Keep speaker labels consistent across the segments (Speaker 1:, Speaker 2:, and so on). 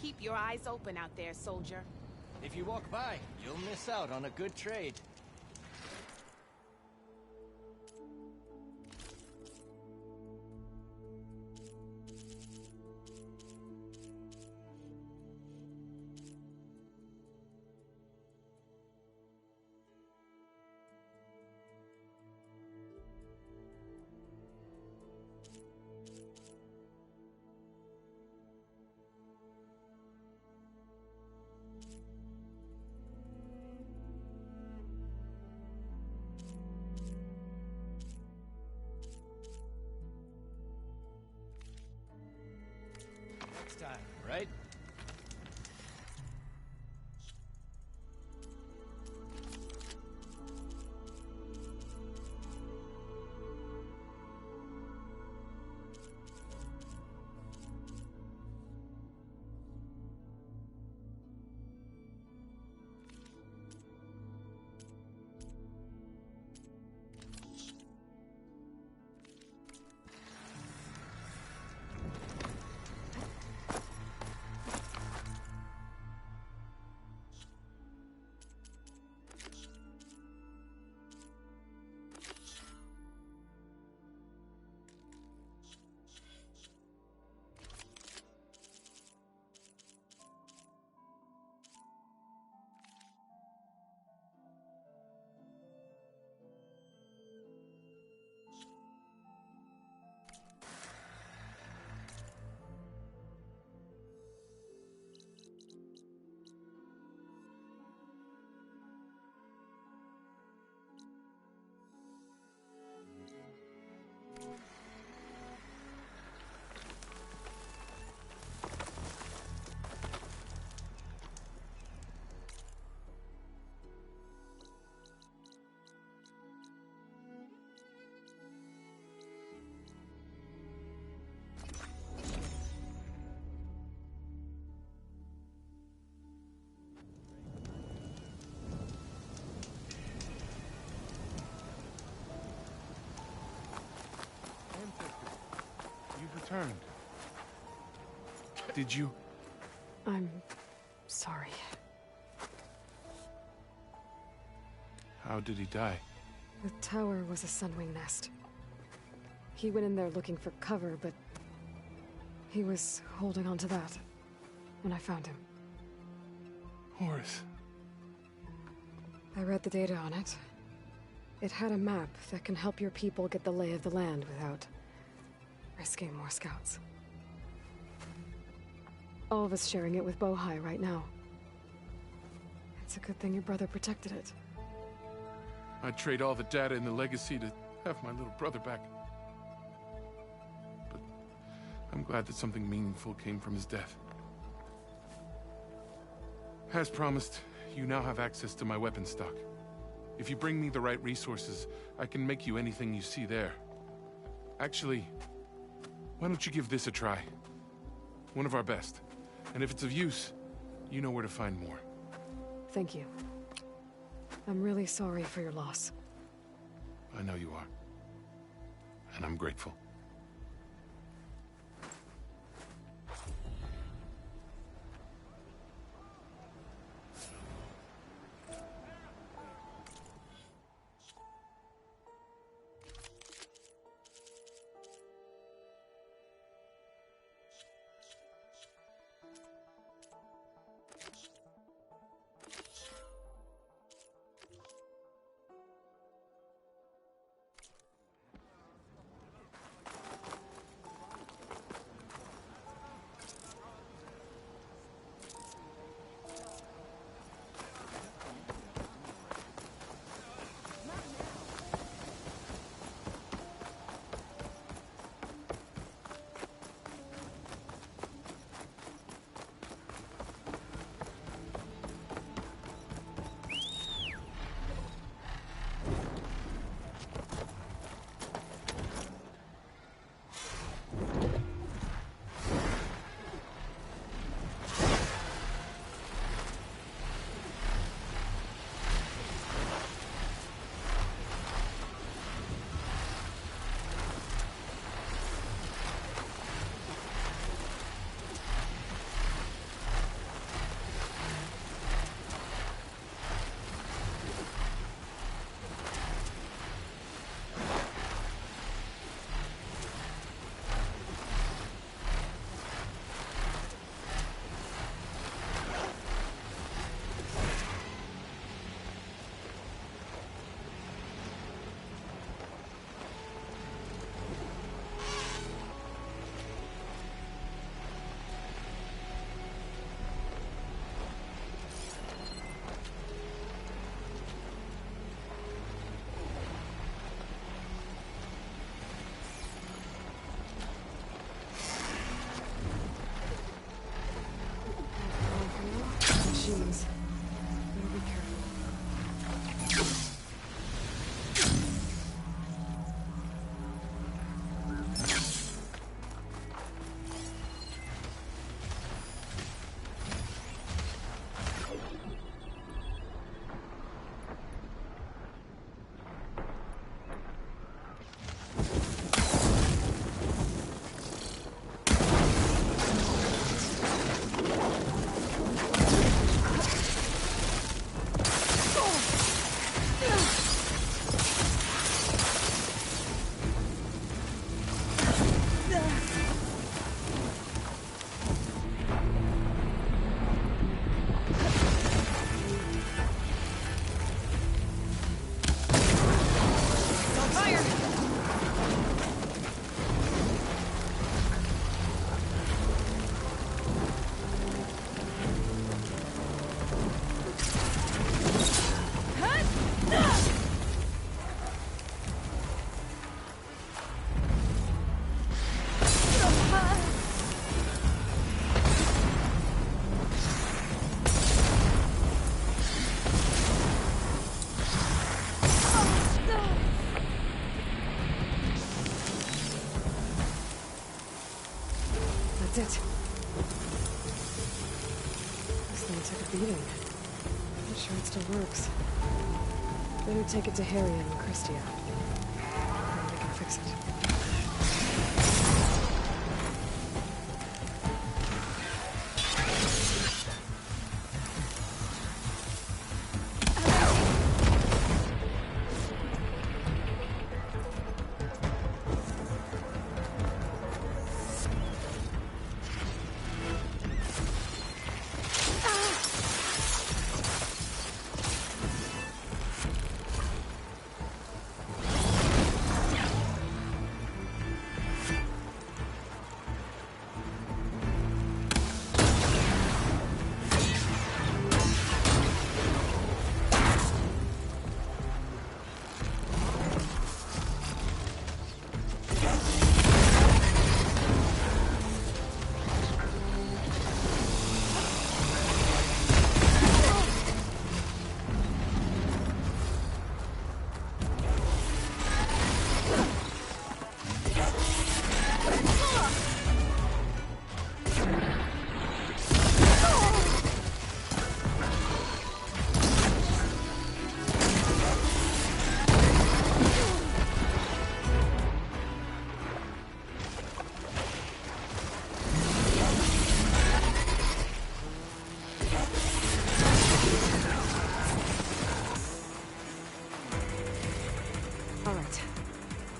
Speaker 1: keep your eyes open out there, soldier.
Speaker 2: If you walk by, you'll miss out on a good trade. Next time, right?
Speaker 3: You've returned. Did you?
Speaker 4: I'm sorry.
Speaker 3: How did he die?
Speaker 4: The tower was a Sunwing nest. He went in there looking for cover, but he was holding on to that when I found him.
Speaker 3: Horus.
Speaker 4: I read the data on it. It had a map that can help your people get the lay of the land without risking more scouts. All of us sharing it with Bohai right now. It's a good thing your brother protected it.
Speaker 3: I'd trade all the data in the legacy to have my little brother back. But I'm glad that something meaningful came from his death. As promised, you now have access to my weapon stock. If you bring me the right resources, I can make you anything you see there. Actually, why don't you give this a try? One of our best. And if it's of use, you know where to find more.
Speaker 4: Thank you. I'm really sorry for your loss.
Speaker 3: I know you are. And I'm grateful.
Speaker 4: things. Better be careful. That's it. This thing took a beating. Not sure it still works. Better take it to Harry and Christia. Maybe they can fix it.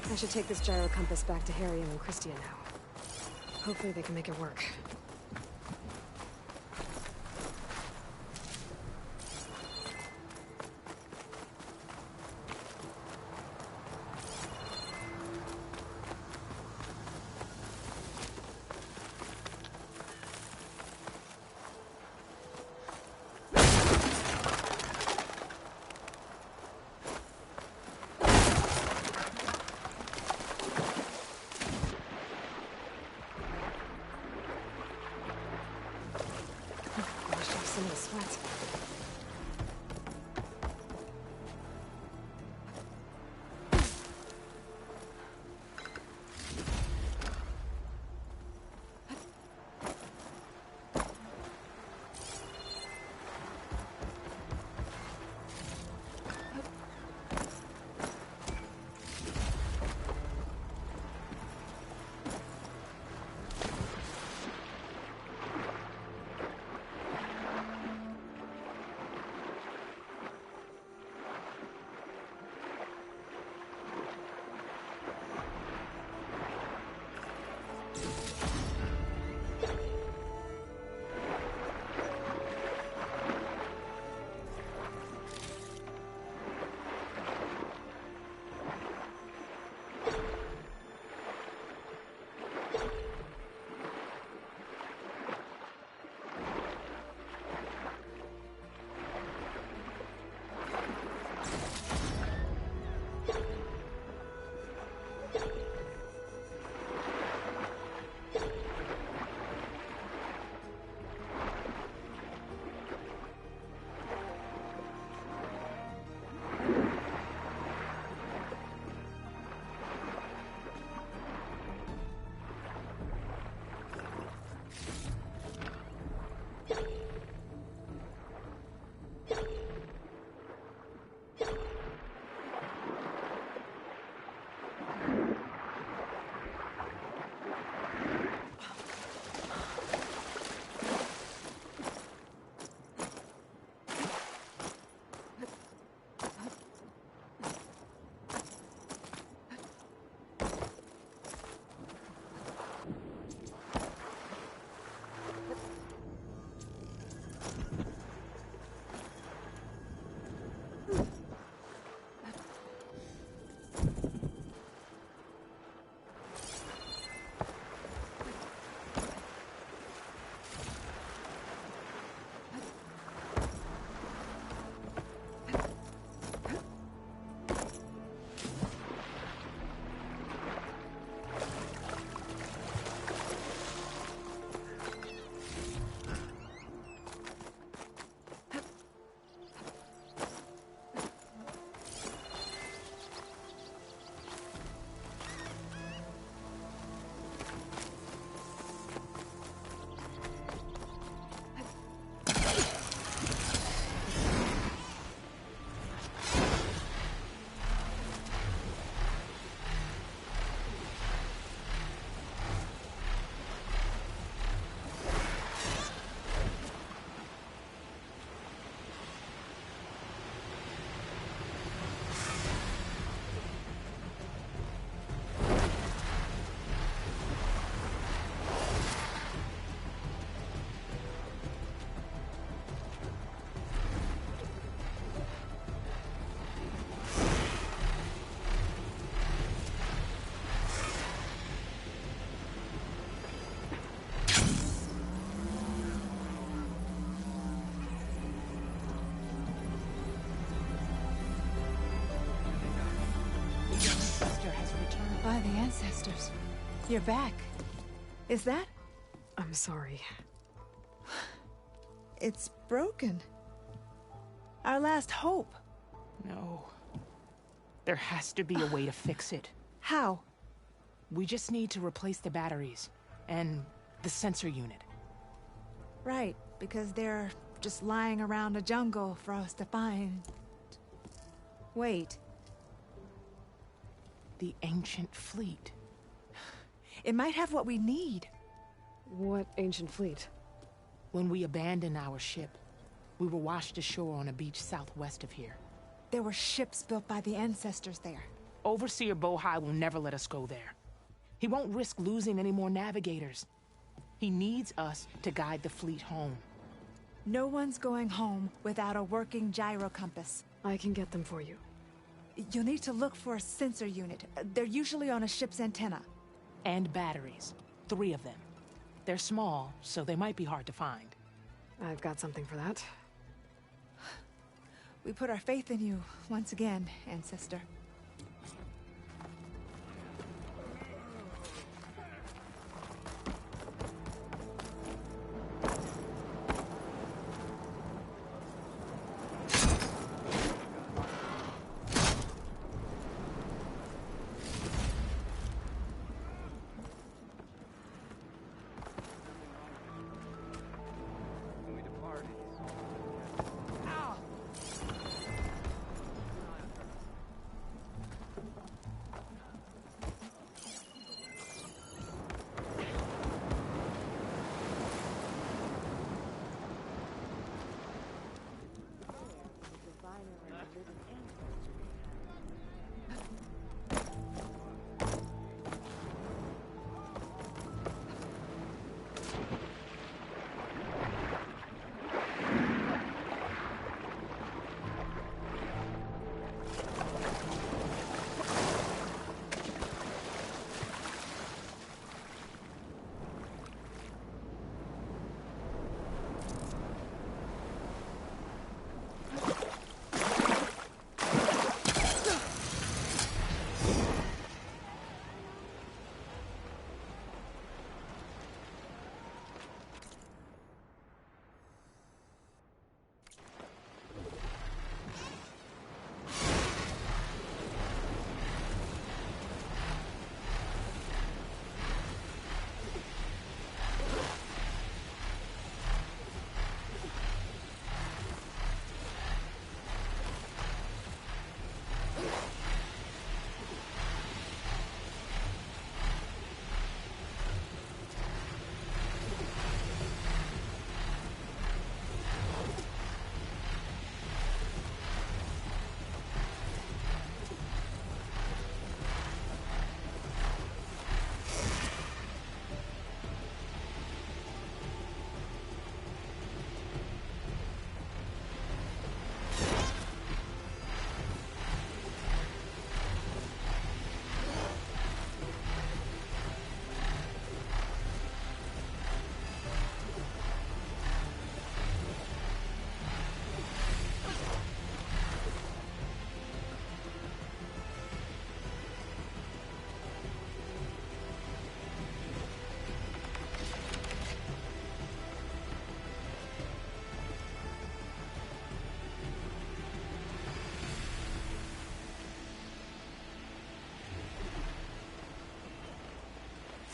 Speaker 4: I should take this gyro compass back to Harry and Christia now. Hopefully they can make it work. Some of the sweat.
Speaker 5: Ancestors. You're back. Is that?
Speaker 4: I'm sorry.
Speaker 5: It's broken. Our last hope.
Speaker 6: No. There has to be a way to fix it.
Speaker 5: How?
Speaker 6: We just need to replace the batteries and the sensor unit.
Speaker 5: Right, because they're just lying around a jungle for us to find. Wait,
Speaker 6: The ancient fleet.
Speaker 5: it might have what we need.
Speaker 4: What ancient fleet?
Speaker 6: When we abandoned our ship, we were washed ashore on a beach southwest of here.
Speaker 5: There were ships built by the ancestors there.
Speaker 6: Overseer Bohai will never let us go there. He won't risk losing any more navigators. He needs us to guide the fleet home.
Speaker 5: No one's going home without a working gyro compass.
Speaker 4: I can get them for you.
Speaker 5: You'll need to look for a sensor unit. They're usually on a ship's antenna.
Speaker 6: And batteries. 3 of them. They're small, so they might be hard to find.
Speaker 4: I've got something for that.
Speaker 5: We put our faith in you once again, Ancestor.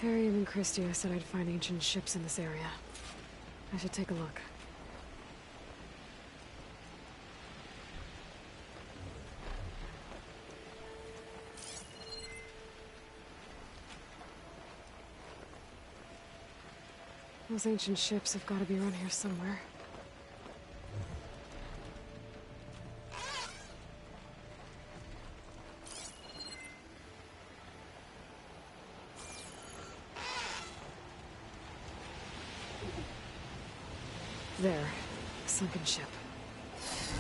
Speaker 4: Therium and Christia said I'd find ancient ships in this area. I should take a look. Those ancient ships have got to be around here somewhere. There. A sunken ship.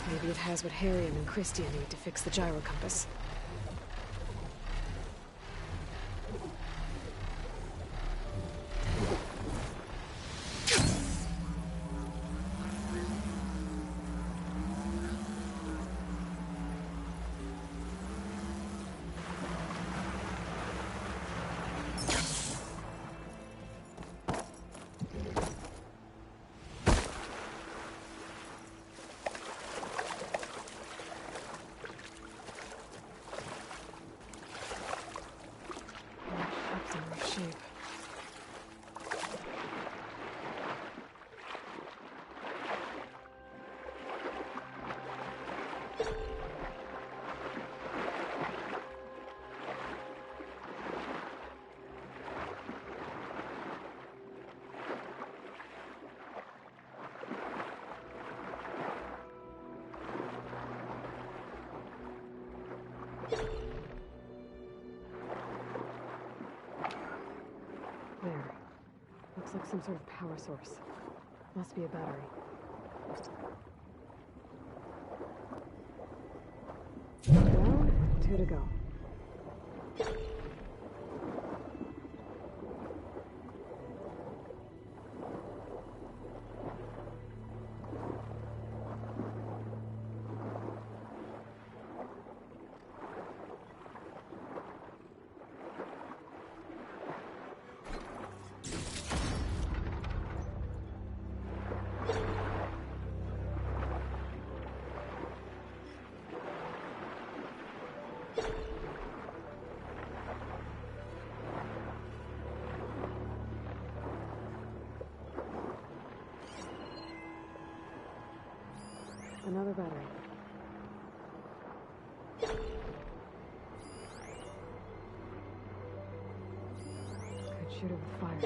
Speaker 4: Maybe it has what Harium and Christia need to fix the gyro compass. Looks like some sort of power source. Must be a battery. Down, 2 to go. Another battery. Could shoot it with fire.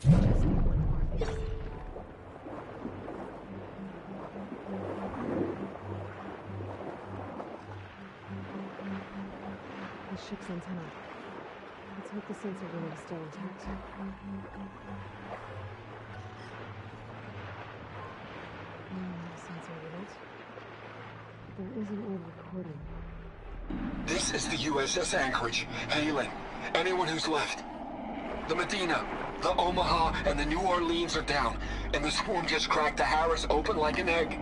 Speaker 4: Just need one more of these. The ship's antenna. Let's hope the sensor unit is still intact. Sensor unit. There is an old recording.
Speaker 7: This is the USS Anchorage. Hailing anyone who's left. The Medina, the Omaha, and the New Orleans are down, and the swarm just cracked the Harris open like an egg.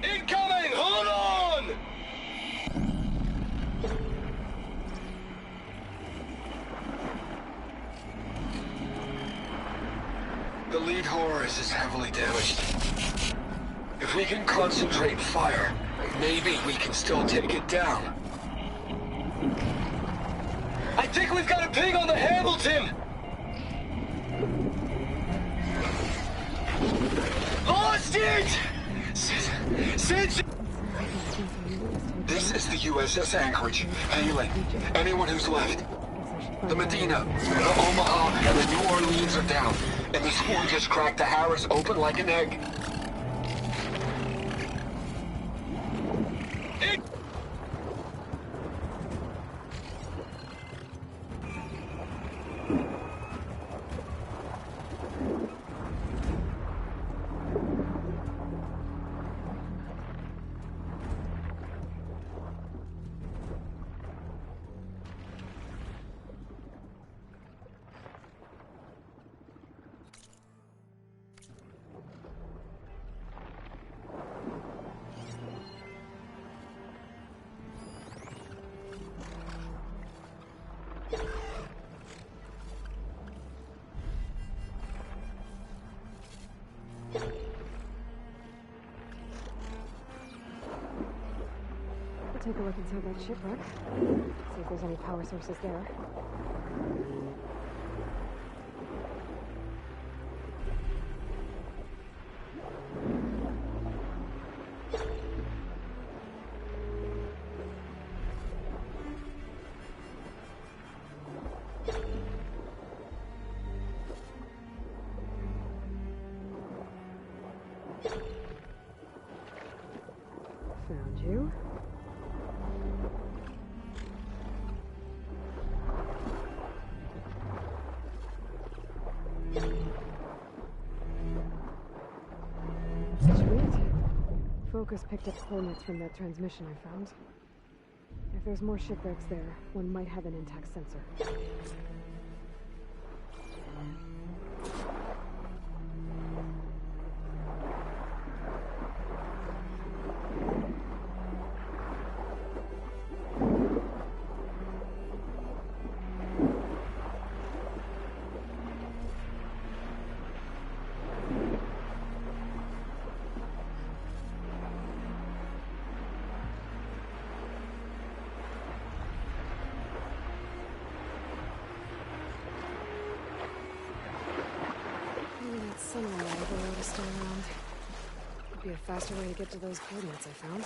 Speaker 7: Incoming! Hold on! The lead Horus is heavily damaged. If we can concentrate fire, maybe we can still take it down. I think we've got a ping on the Hamilton! Lost it! Since... This is the USS Anchorage. Hailing anyone who's left. The Medina, the Omaha, and the New Orleans are down, and the swarm just cracked the Harris open like an egg.
Speaker 4: Take a look inside that shipwreck. See if there's any power sources there. Found you. Focus picked up coordinates from that transmission I found. If there's more shipwrecks there, one might have an intact sensor. unreliable way to stay around. Would be a faster way to get to those coordinates I found.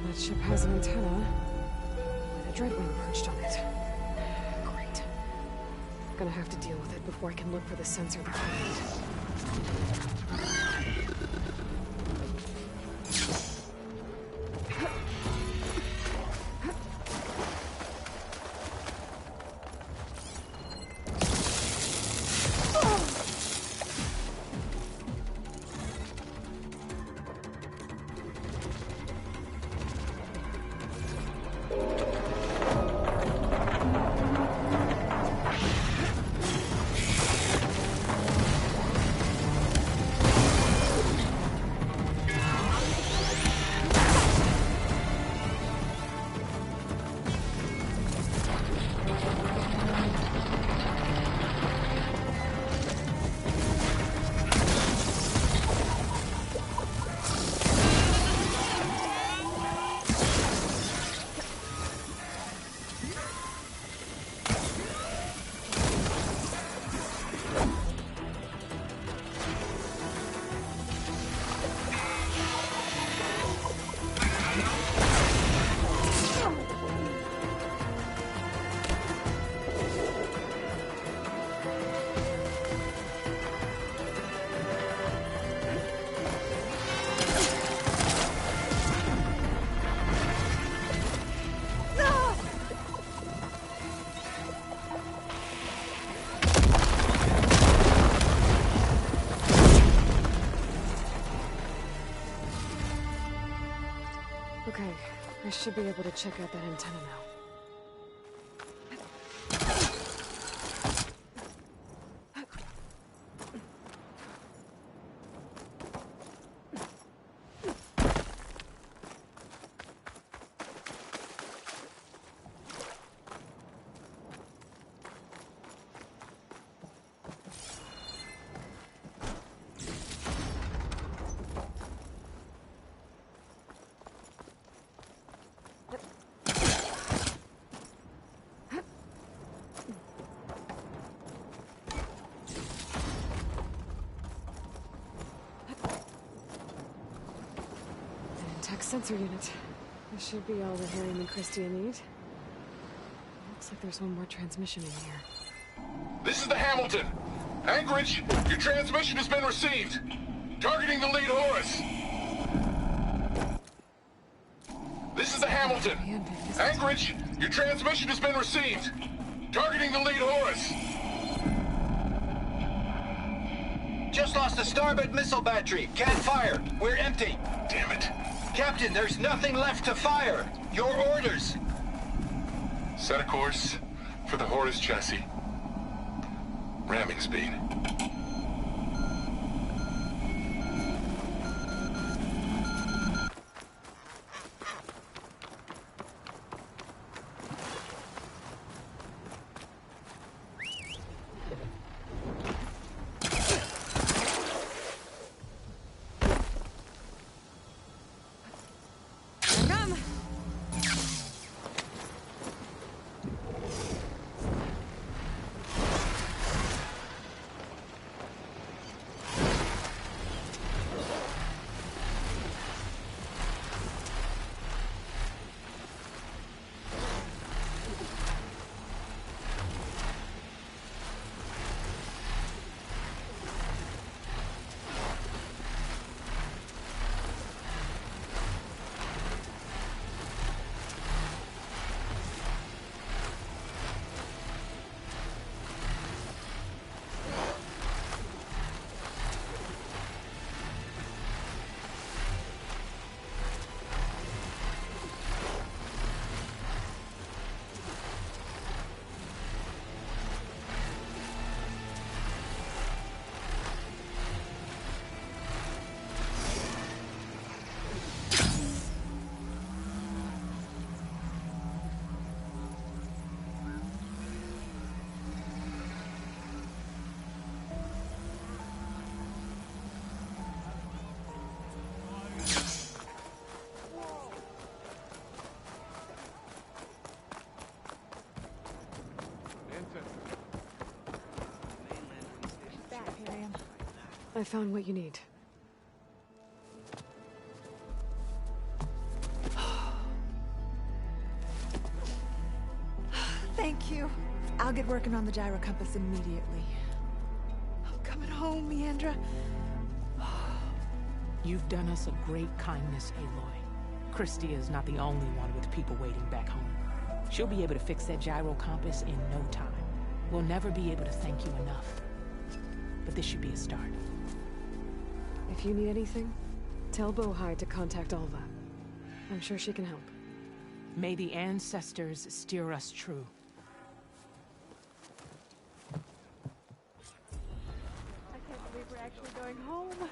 Speaker 4: That ship has an antenna with a Dreadwing perched on it. Great. Gonna have to deal with it before I can look for the sensor that I need. Okay, I should be able to check out that antenna now. High-tech sensor unit. This should be all that Harriman and Christia need. Looks like there's one more transmission in here.
Speaker 8: This is the Hamilton. Anchorage, your transmission has been received. Targeting the lead Horus. This is the Hamilton. Anchorage, your transmission has been received. Targeting the lead Horus.
Speaker 2: Just lost a starboard missile battery. Can't fire. We're empty.
Speaker 8: Damn it.
Speaker 2: Captain, there's nothing left to fire. Your orders.
Speaker 8: Set a course for the Horus chassis. Ramming speed.
Speaker 4: I found what you need.
Speaker 5: Thank you. I'll get working on the gyro compass immediately. I'm coming home, Leandra.
Speaker 6: You've done us a great kindness, Aloy. Christia is not the only one with people waiting back home. She'll be able to fix that gyro compass in no time. We'll never be able to thank you enough. But this should be a start.
Speaker 4: If you need anything, tell Bohai to contact Alva. I'm sure she can help.
Speaker 6: May the ancestors steer us true.
Speaker 5: I can't believe we're actually going home.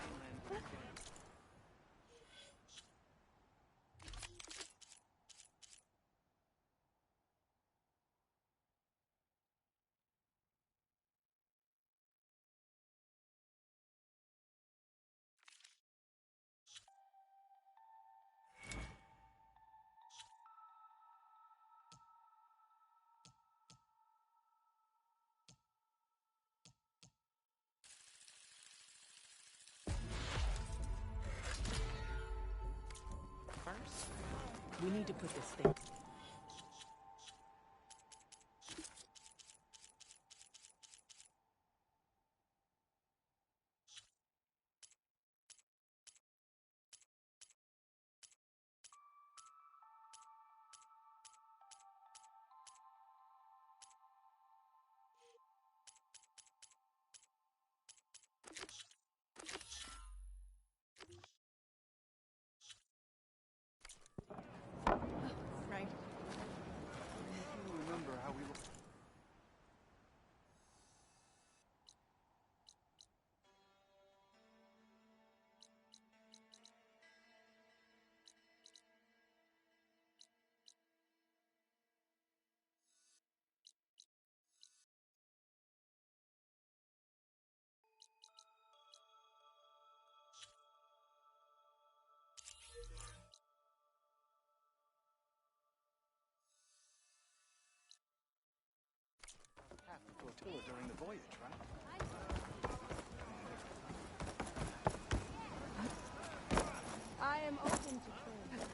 Speaker 6: We need to put this thing...
Speaker 5: Right.
Speaker 2: Remember how we... half the flotilla during the voyage, right?
Speaker 9: I am open to trade.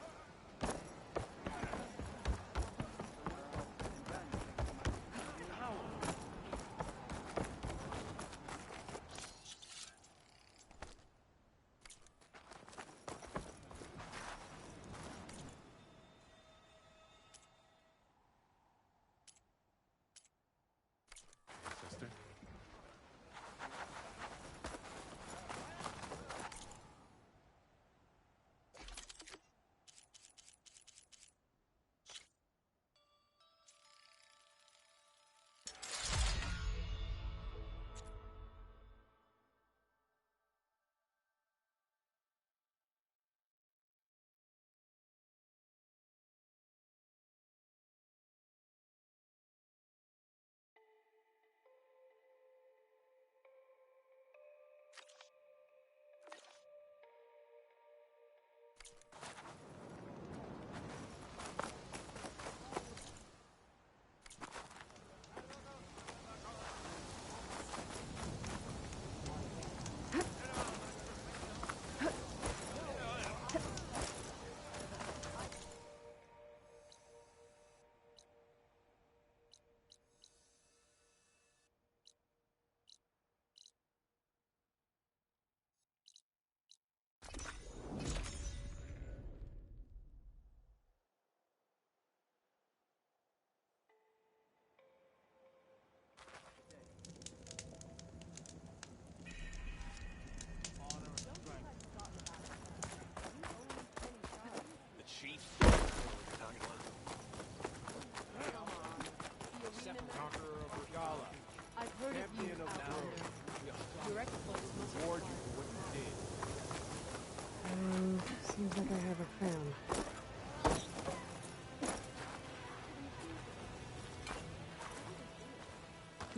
Speaker 4: Seems like I have a fan.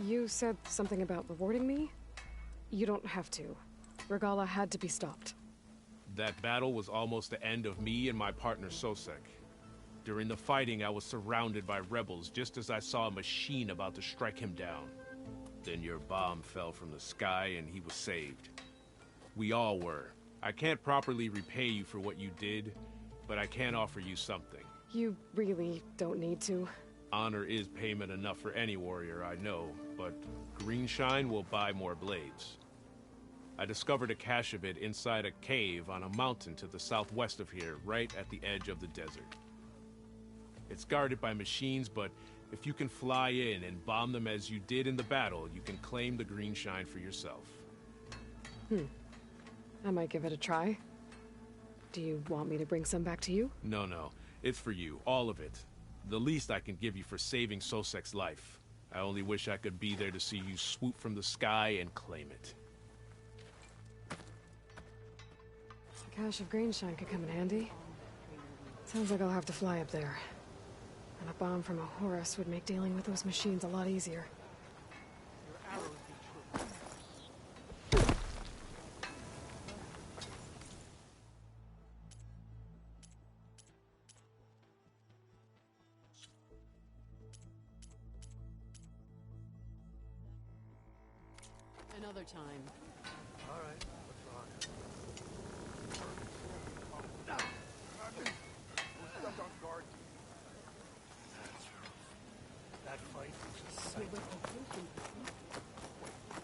Speaker 4: You said something about rewarding me? You don't have to. Regala had to be stopped.
Speaker 9: That battle was almost the end of me and my partner Sosek. During the fighting, I was surrounded by rebels just as I saw a machine about to strike him down. Then your bomb fell from the sky and he was saved. We all were. I can't properly repay you for what you did, but I can offer you something.
Speaker 4: You really don't need to.
Speaker 9: Honor is payment enough for any warrior, I know, but Greenshine will buy more blades. I discovered a cache of it inside a cave on a mountain to the southwest of here, right at the edge of the desert. It's guarded by machines, but if you can fly in and bomb them as you did in the battle, you can claim the Greenshine for yourself.
Speaker 4: I might give it a try. Do you want me to bring some back to you?
Speaker 9: No. It's for you, all of it. The least I can give you for saving Sosek's life. I only wish I could be there to see you swoop from the sky and claim it.
Speaker 4: A cache of Greenshine could come in handy. Sounds like I'll have to fly up there. And a bomb from a Horus would make dealing with those machines a lot easier.
Speaker 6: Another time.
Speaker 7: All right, what's wrong? We're stuck on guard. That's right. That fight was a sight. You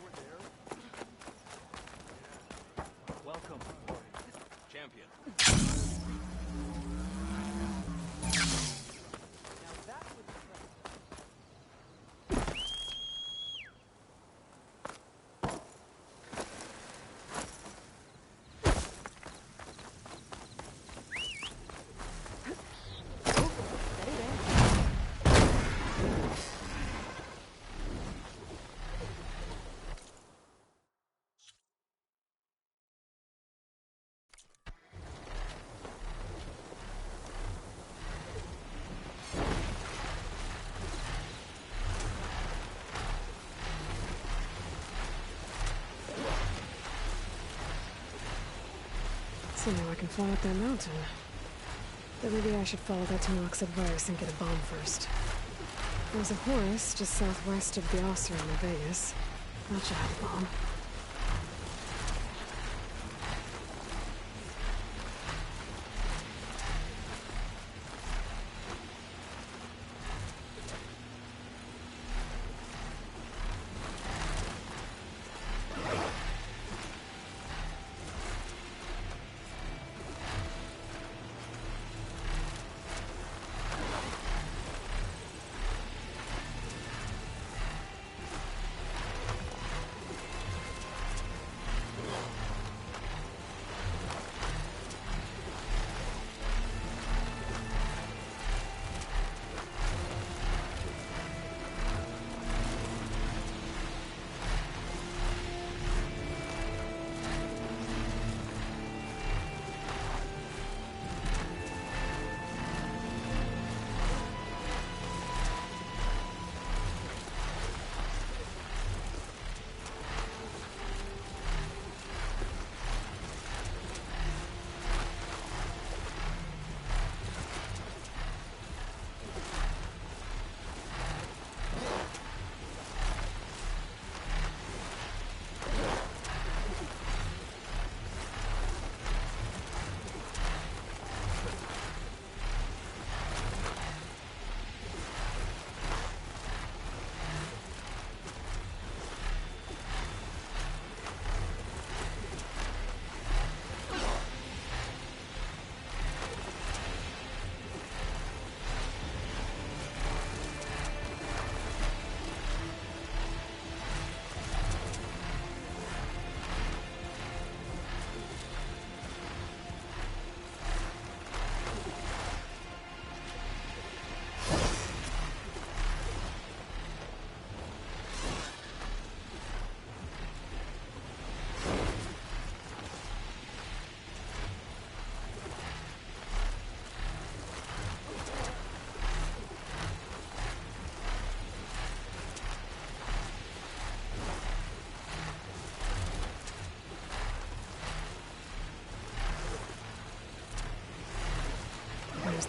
Speaker 7: were there? Yeah. Welcome, champion.
Speaker 4: So now I can fly up that mountain. But maybe I should follow that Tenok's advice and get a bomb first. There's a Horus just southwest of the Osir in Vegas. That should have a bomb.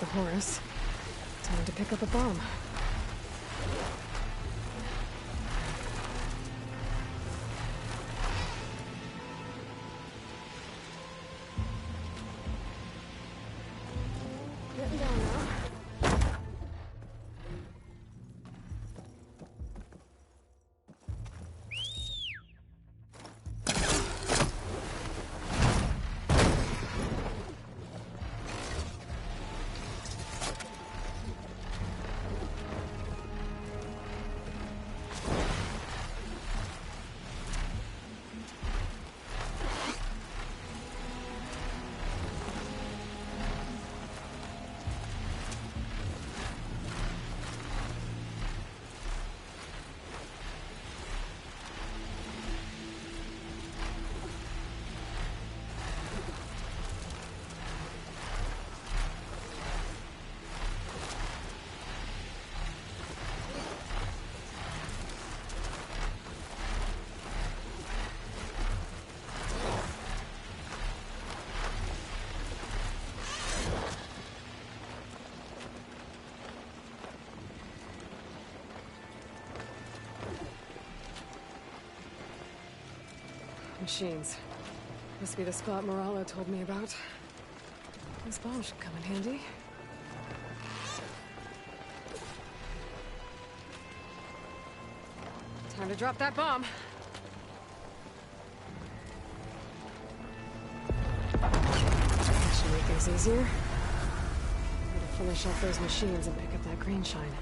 Speaker 4: the Horus. Time to pick up a bomb. Getting down now. Machines. Must be the spot Moralo told me about. This bomb should come in handy. Time to drop that bomb. That should make things easier. Need to finish off those machines and pick up that green shine.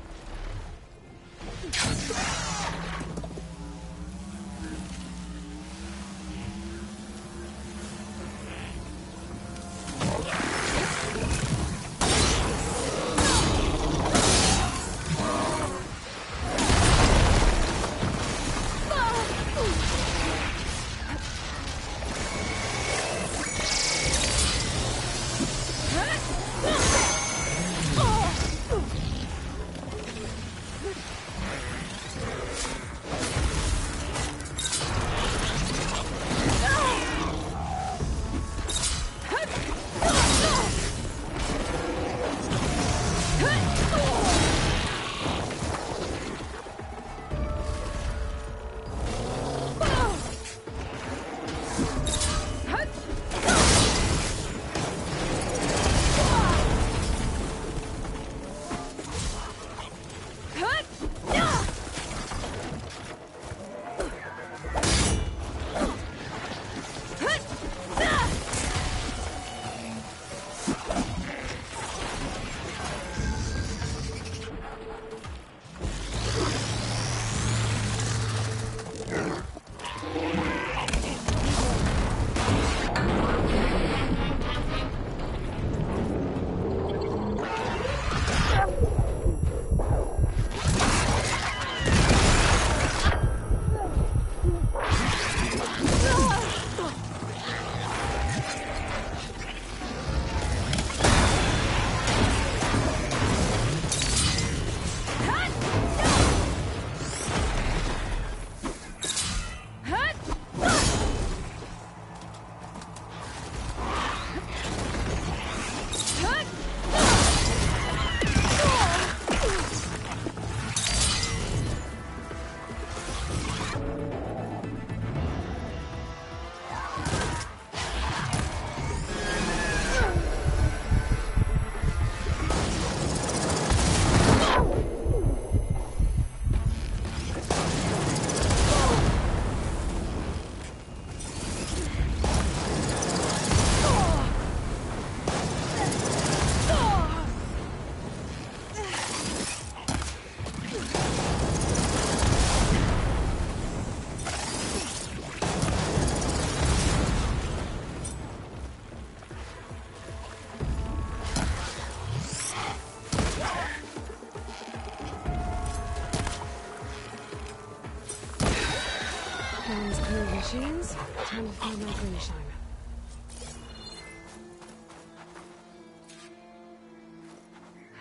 Speaker 4: Machines? Time to find my green shine.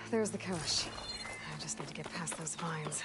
Speaker 4: There's the cache. I just need to get past those vines.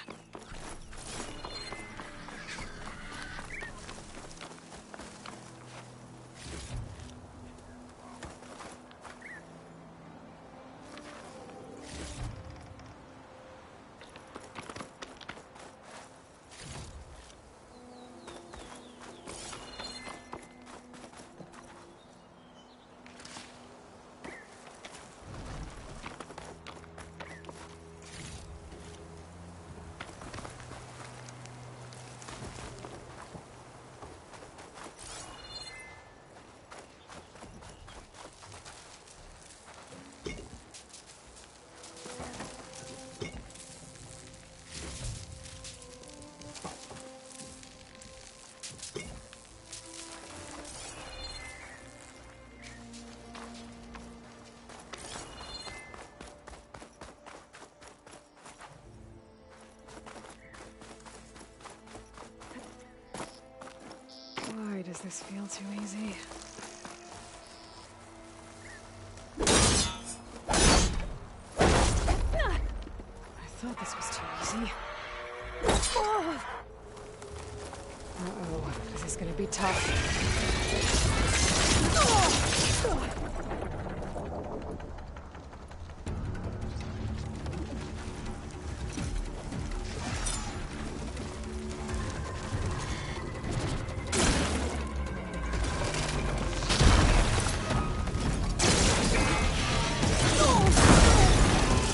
Speaker 4: does this feel too easy? I thought this was too easy. Uh-oh, this is gonna be tough.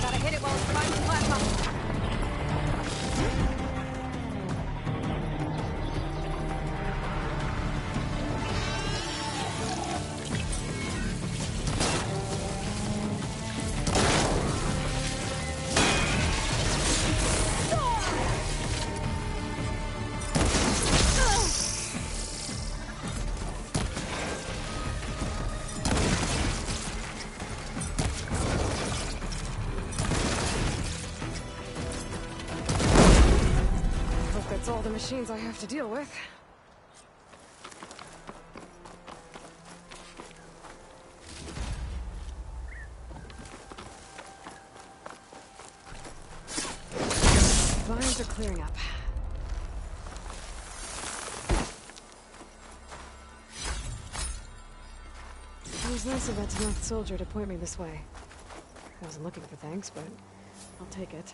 Speaker 1: Gotta hit it while it's climbing the platform.
Speaker 4: That's all the machines I have to deal with. Vines are clearing up. It was nice of that Tenakth soldier to point me this way. I wasn't looking for thanks, but I'll take it.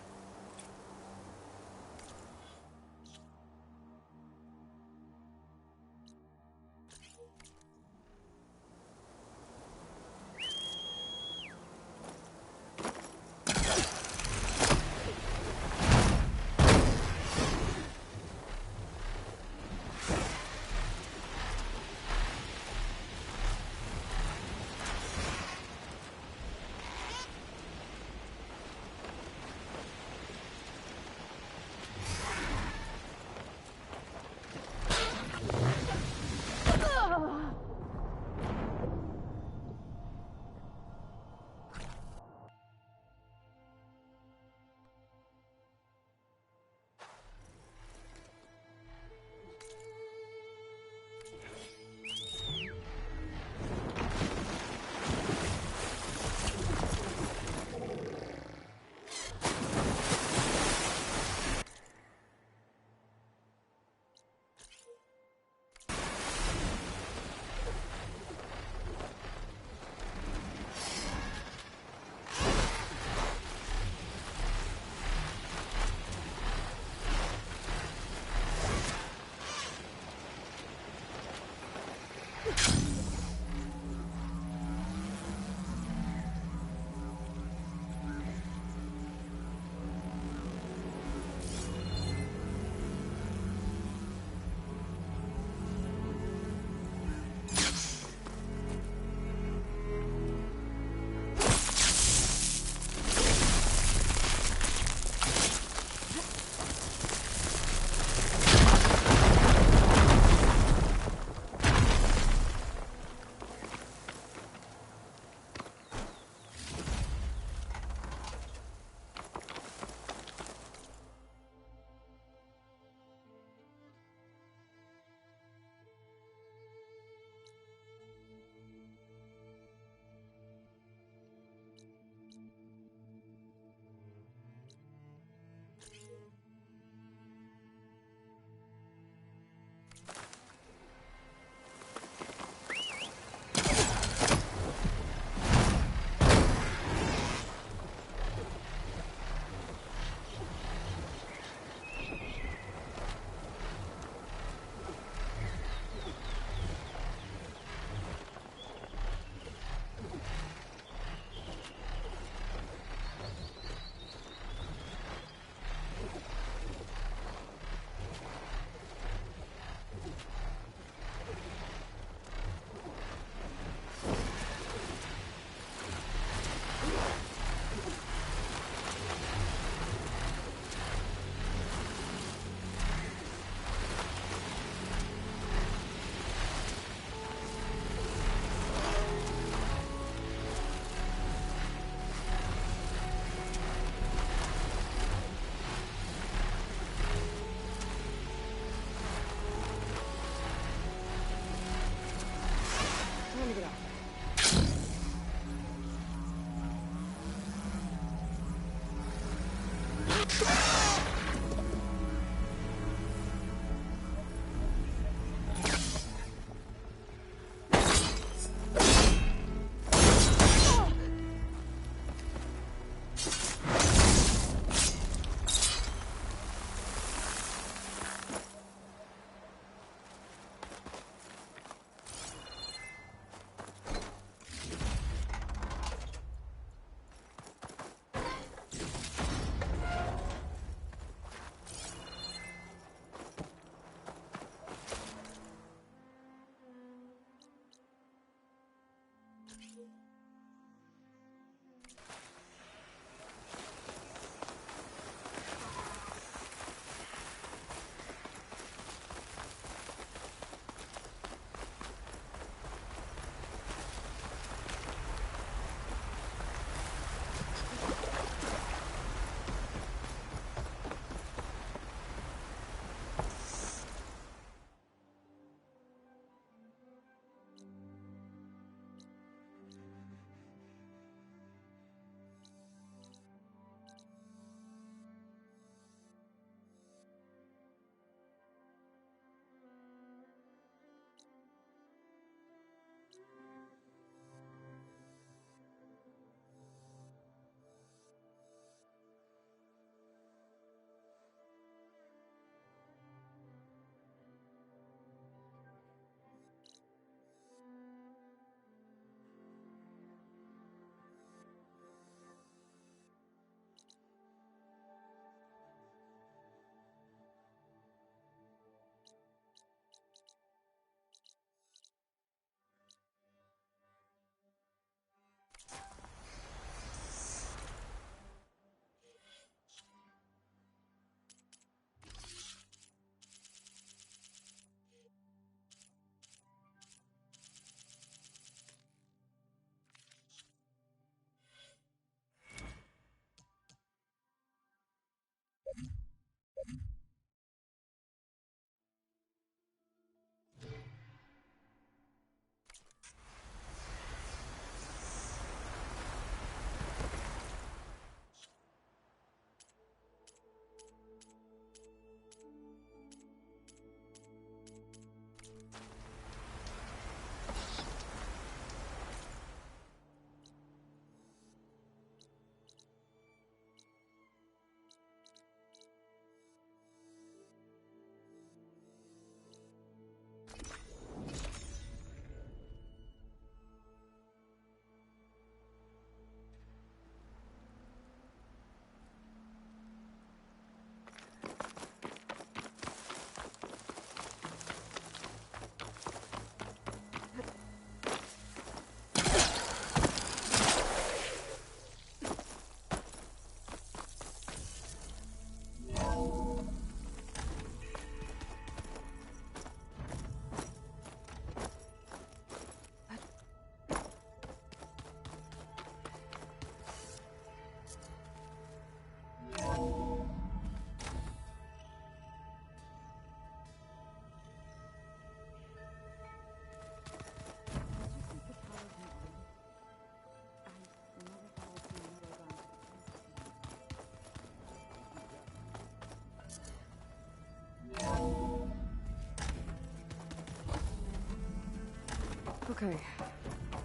Speaker 4: Okay.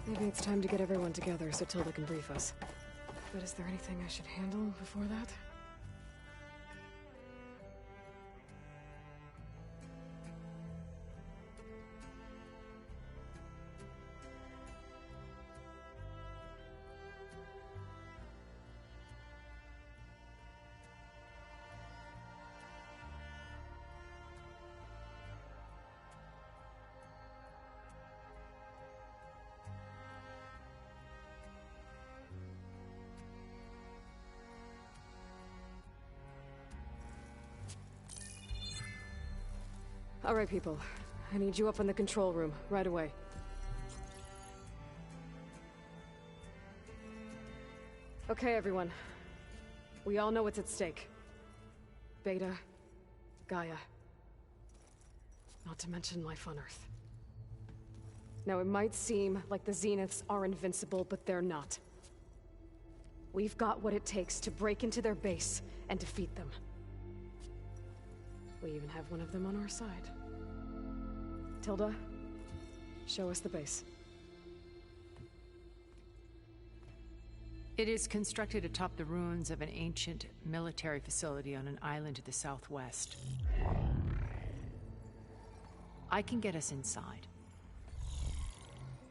Speaker 4: Maybe it's time to get everyone together so Tilda can brief us. But is there anything I should handle before that? All right, people. I need you up in the control room, right away. Okay, everyone. We all know what's at stake. Beta, Gaia. Not to mention life on Earth. Now, it might seem like the Zeniths are invincible, but they're not. We've got what it takes to break into their base and defeat them. We even have one of them on our side. Tilda, show us the base.
Speaker 6: It is constructed atop the ruins of an ancient military facility on an island to the southwest. I can get us inside.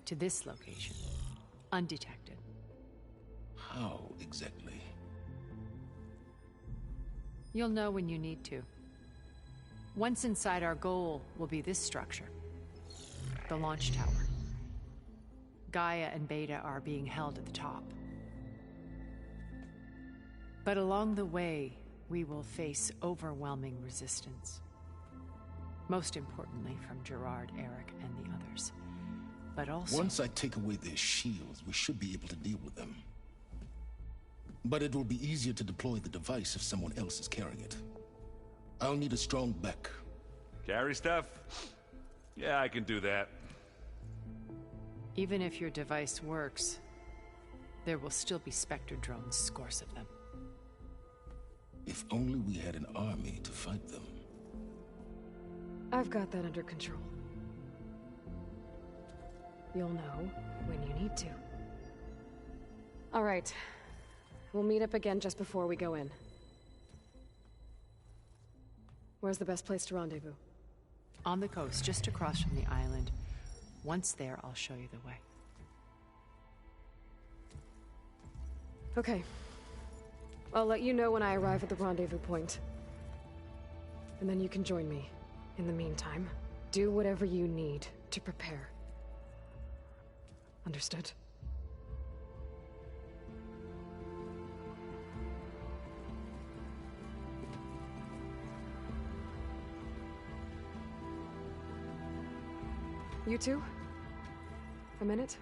Speaker 6: To this location. Undetected.
Speaker 10: How exactly?
Speaker 6: You'll know when you need to. Once inside, our goal will be this structure. The launch tower. Gaia and Beta are being held at the top. But along the way, we will face overwhelming resistance. Most importantly from Gerard, Eric, and the others. But also...
Speaker 10: Once I take away their shields, we should be able to deal with them. But it will be easier to deploy the device if someone else is carrying it. I'll need a strong back.
Speaker 11: Carry stuff? Yeah, I can do that.
Speaker 6: Even if your device works, there will still be Spectre drones, scores of them.
Speaker 10: If only we had an army to fight them.
Speaker 4: I've got that under control. You'll know when you need to. All right. We'll meet up again just before we go in. Where's the best place to rendezvous?
Speaker 6: On the coast, just across from the island. Once there, I'll show you the way.
Speaker 4: Okay. I'll let you know when I arrive at the rendezvous point. And then you can join me. In the meantime, do whatever you need to prepare. Understood? You two? A minute?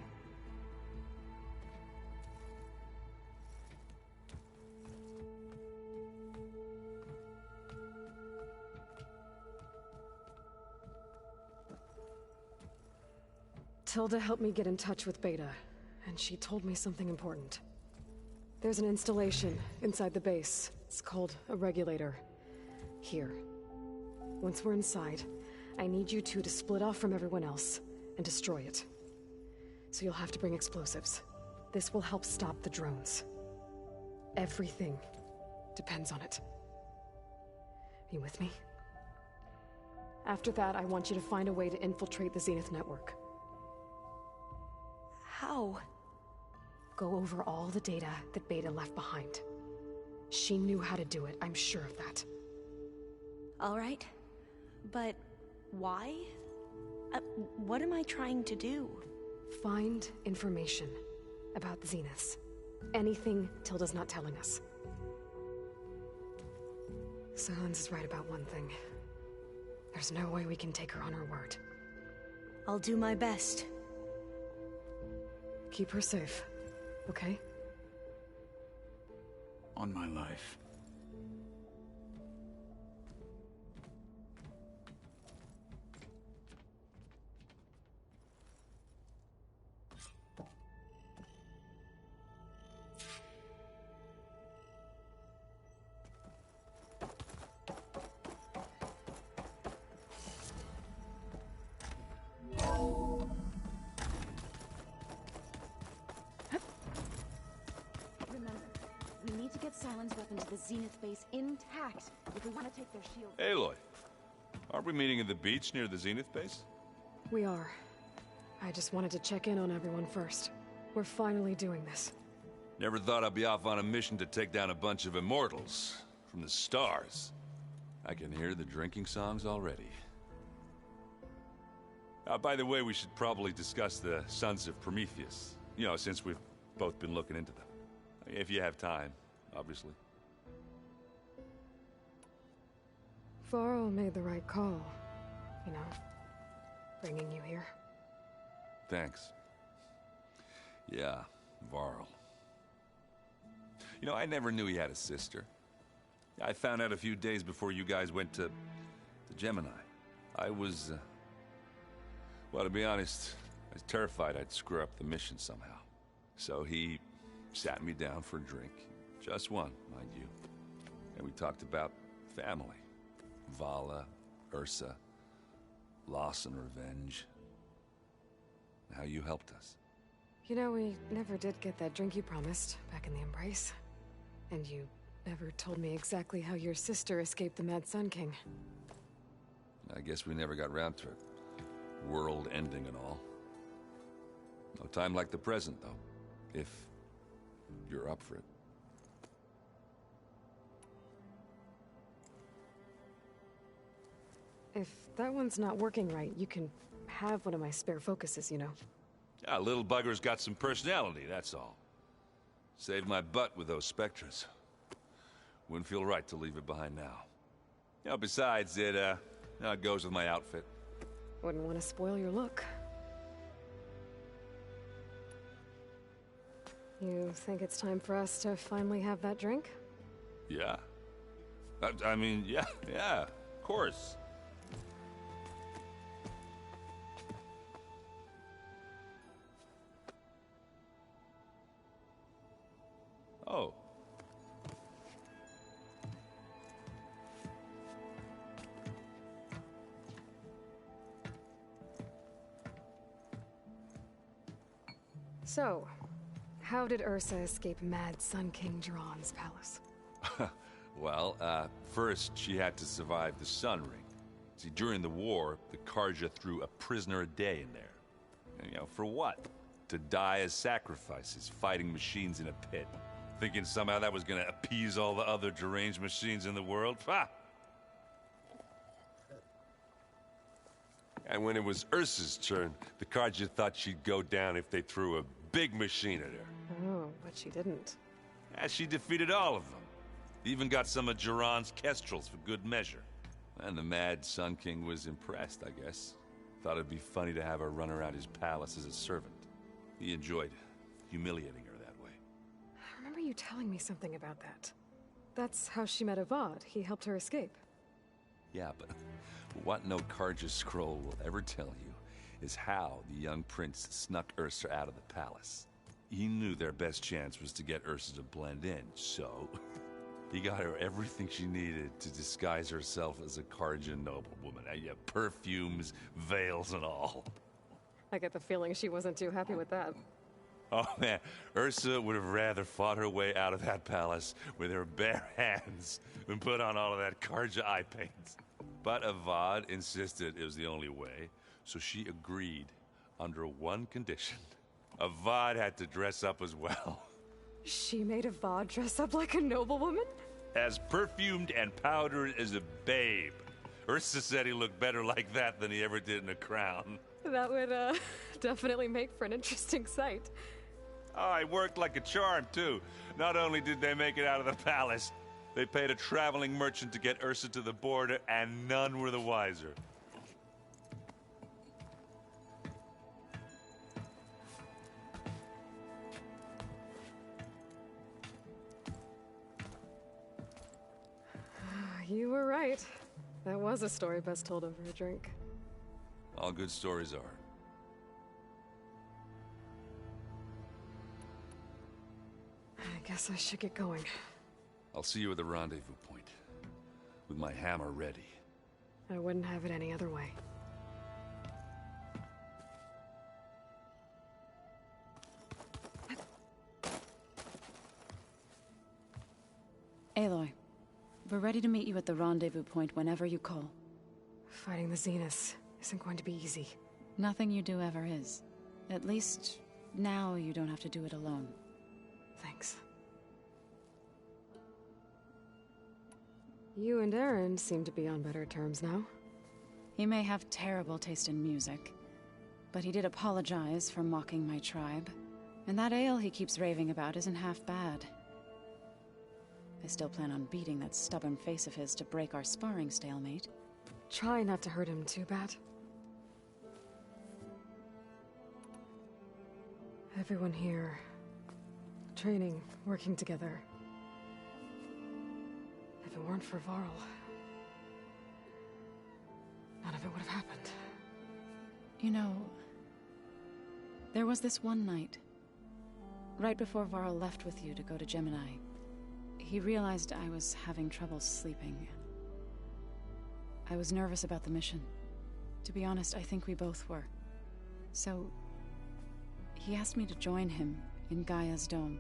Speaker 4: Tilda helped me get in touch with Beta, and she told me something important. There's an installation inside the base. It's called a regulator. Here. Once we're inside, I need you two to split off from everyone else and destroy it. So you'll have to bring explosives. This will help stop the drones. Everything depends on it. You with me? After that, I want you to find a way to infiltrate the Zenith network.
Speaker 1: How?
Speaker 4: Go over all the data that Beta left behind. She knew how to do it, I'm sure of that.
Speaker 1: All right. But why? What am I trying to do?
Speaker 4: Find information about the Zeniths. Anything Tilda's not telling us. Silence is right about one thing. There's no way we can take her on her word.
Speaker 1: I'll do my best.
Speaker 4: Keep her safe, okay?
Speaker 12: On my life. the Zenith base intact if we want to take their shield.
Speaker 11: Aloy, aren't we meeting at the beach near the Zenith base?
Speaker 4: We are. I just wanted to check in on everyone first. We're finally doing this.
Speaker 11: Never thought I'd be off on a mission to take down a bunch of immortals from the stars. I can hear the drinking songs already. By the way, we should probably discuss the Sons of Prometheus. You know, since we've both been looking into them. If you have time, obviously.
Speaker 4: Varl made the right call. You know, bringing you here.
Speaker 11: Thanks. Yeah, Varl. You know, I never knew he had a sister. I found out a few days before you guys went to Gemini. I was, well, to be honest, I was terrified I'd screw up the mission somehow. So he sat me down for a drink. Just one, mind you. And we talked about family. Vala, Ursa, loss and revenge. How you helped us.
Speaker 4: You know, we never did get that drink you promised back in the Embrace. And you never told me exactly how your sister escaped the Mad Sun King.
Speaker 11: I guess we never got round to it. World ending and all. No time like the present, though. If you're up for it.
Speaker 4: If that one's not working right, you can have one of my spare focuses, you know.
Speaker 11: Yeah, little bugger's got some personality, that's all. Saved my butt with those Spectres. Wouldn't feel right to leave it behind now. You know, besides, it goes with my outfit.
Speaker 4: Wouldn't want to spoil your look. You think it's time for us to finally have that drink?
Speaker 11: Yeah. I mean, yeah, of course. Oh.
Speaker 4: So, how did Ursa escape Mad Sun King Jiran's palace?
Speaker 11: Well, first she had to survive the Sun Ring. See, during the war, the Carja threw a prisoner a day in there. And, you know, for what? To die as sacrifices, fighting machines in a pit. Thinking somehow that was gonna appease all the other deranged machines in the world? Ha! And when it was Ursa's turn, the Carja thought she'd go down if they threw a big machine at her.
Speaker 4: Oh, but she didn't.
Speaker 11: And she defeated all of them. Even got some of Jiran's Kestrels for good measure. And the Mad Sun King was impressed, I guess. Thought it'd be funny to have her run around his palace as a servant. He enjoyed humiliating her that way.
Speaker 4: I remember you telling me something about that. That's how she met Avad. He helped her escape.
Speaker 11: Yeah, but what no Carja scroll will ever tell you is how the young prince snuck Ursa out of the palace. He knew their best chance was to get Ursa to blend in, so he got her everything she needed to disguise herself as a Carja noblewoman. Yeah, perfumes, veils, and all.
Speaker 4: I get the feeling she wasn't too happy with that.
Speaker 11: Oh man, Ursa would have rather fought her way out of that palace with her bare hands than put on all of that Carja eye paint. But Avad insisted it was the only way, so she agreed under one condition. Avad had to dress up as well.
Speaker 4: She made Avad dress up like a noblewoman?
Speaker 11: As perfumed and powdered as a babe. Ursa said he looked better like that than he ever did in a crown.
Speaker 4: That would, definitely make for an interesting sight.
Speaker 11: Oh, it worked like a charm, too. Not only did they make it out of the palace, they paid a traveling merchant to get Ursa to the border, and none were the wiser.
Speaker 4: You were right. That was a story best told over a drink.
Speaker 11: All good stories are.
Speaker 4: I guess I should get going.
Speaker 11: I'll see you at the rendezvous point, with my hammer ready.
Speaker 4: I wouldn't have it any other way.
Speaker 12: Aloy.
Speaker 13: We're ready to meet you at the rendezvous point whenever you call.
Speaker 4: Fighting the Zeniths isn't going to be easy.
Speaker 13: Nothing you do ever is. At least, now you don't have to do it alone.
Speaker 4: Thanks. You and Aaron seem to be on better terms now.
Speaker 13: He may have terrible taste in music, but he did apologize for mocking my tribe. And that ale he keeps raving about isn't half bad. I still plan on beating that stubborn face of his to break our sparring stalemate.
Speaker 4: Try not to hurt him too bad. Everyone here, training, working together. If it weren't for Varl, none of it would have happened.
Speaker 13: You know, there was this one night, right before Varl left with you to go to Gemini. He realized I was having trouble sleeping. I was nervous about the mission. To be honest, I think we both were. So, he asked me to join him in Gaia's dome.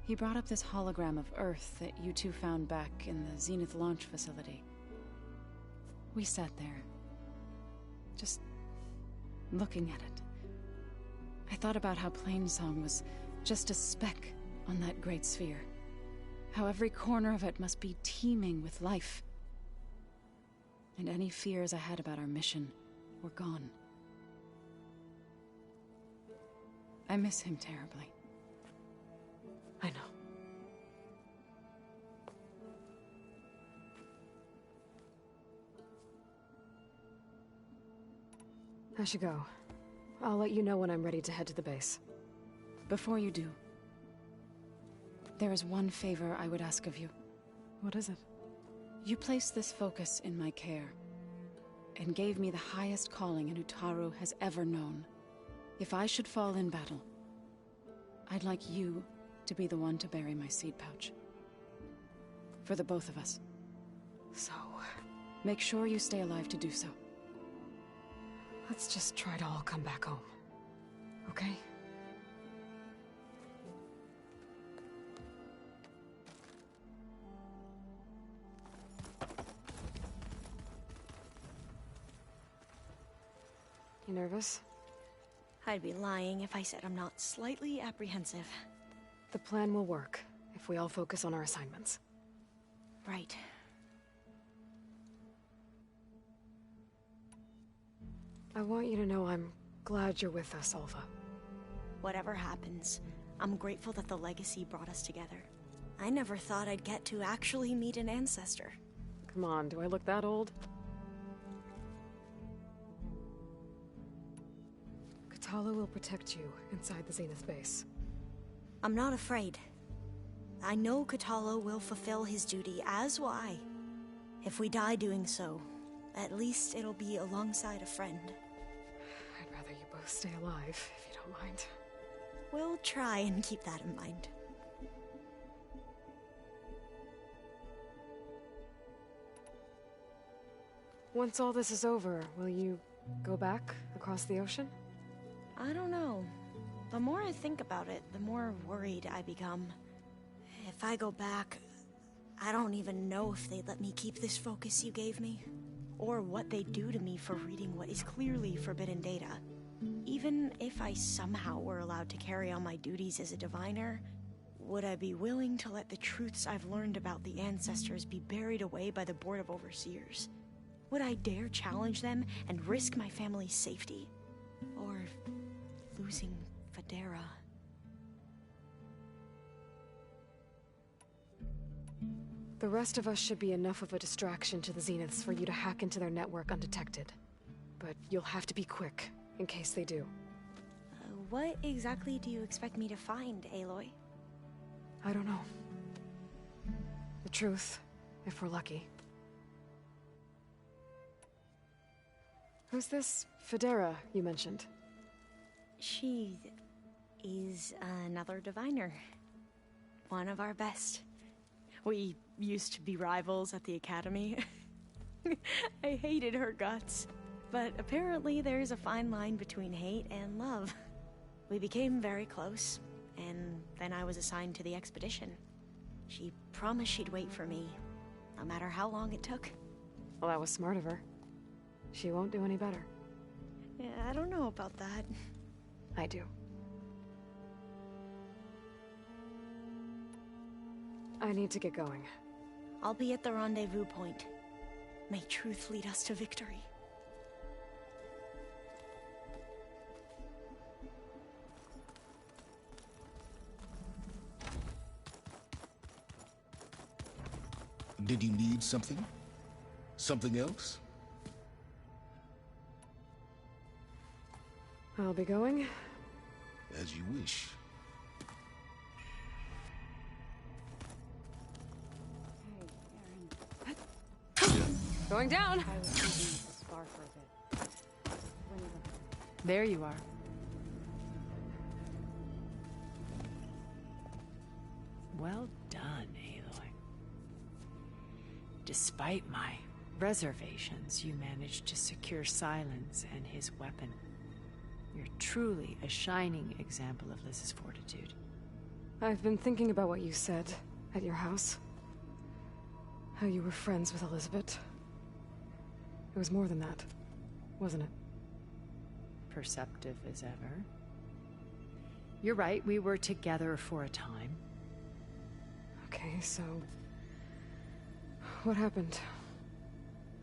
Speaker 13: He brought up this hologram of Earth that you two found back in the Zenith launch facility. We sat there, just looking at it. I thought about how Plainsong was just a speck on that great sphere. How every corner of it must be teeming with life. And any fears I had about our mission were gone. I miss him terribly.
Speaker 4: I know. I should go. I'll let you know when I'm ready to head to the base.
Speaker 13: Before you do, there is one favor I would ask of you.
Speaker 4: What is it?
Speaker 13: You placed this focus in my care, and gave me the highest calling an Utaru has ever known. If I should fall in battle, I'd like you to be the one to bury my seed pouch. For the both of us.
Speaker 4: So,
Speaker 13: make sure you stay alive to do so.
Speaker 4: Let's just try to all come back home. Okay? You nervous?
Speaker 1: I'd be lying if I said I'm not slightly apprehensive.
Speaker 4: The plan will work, if we all focus on our assignments.
Speaker 1: Right.
Speaker 4: I want you to know I'm glad you're with us, Alva.
Speaker 1: Whatever happens, I'm grateful that the legacy brought us together. I never thought I'd get to actually meet an ancestor.
Speaker 4: Come on, do I look that old? Kotallo will protect you inside the Zenith base.
Speaker 1: I'm not afraid. I know Kotallo will fulfill his duty, as will I. If we die doing so, at least it'll be alongside a friend.
Speaker 4: I'd rather you both stay alive, if you don't mind.
Speaker 1: We'll try and keep that in mind.
Speaker 4: Once all this is over, will you go back across the ocean?
Speaker 1: I don't know. The more I think about it, the more worried I become. If I go back, I don't even know if they'd let me keep this focus you gave me, or what they'd do to me for reading what is clearly forbidden data. Even if I somehow were allowed to carry on my duties as a diviner, would I be willing to let the truths I've learned about the ancestors be buried away by the Board of Overseers? Would I dare challenge them and risk my family's safety? Or losing Federa?
Speaker 4: The rest of us should be enough of a distraction to the Zeniths for you to hack into their network undetected. But you'll have to be quick, in case they do.
Speaker 1: What exactly do you expect me to find, Aloy?
Speaker 4: I don't know. The truth, if we're lucky. Who's this Federa you mentioned?
Speaker 1: She is another diviner. One of our best. We used to be rivals at the academy. I hated her guts. But apparently there's a fine line between hate and love. We became very close, and then I was assigned to the expedition. She promised she'd wait for me, no matter how long it took.
Speaker 4: Well, that was smart of her. She won't do any better.
Speaker 1: Yeah, I don't know about that.
Speaker 4: I do. I need to get going.
Speaker 1: I'll be at the rendezvous point. May truth lead us to victory.
Speaker 10: Did you need something? Something else?
Speaker 4: I'll be going.
Speaker 10: As you wish.
Speaker 4: Going down!
Speaker 13: I was using this far for a bit.
Speaker 6: There you are. Well done, Aloy. Despite my reservations, you managed to secure Silence and his weapon. You're truly a shining example of Liz's fortitude.
Speaker 4: I've been thinking about what you said at your house. How you were friends with Elizabeth. It was more than that, wasn't it?
Speaker 6: Perceptive as ever. You're right, we were together for a time.
Speaker 4: Okay, so... what happened?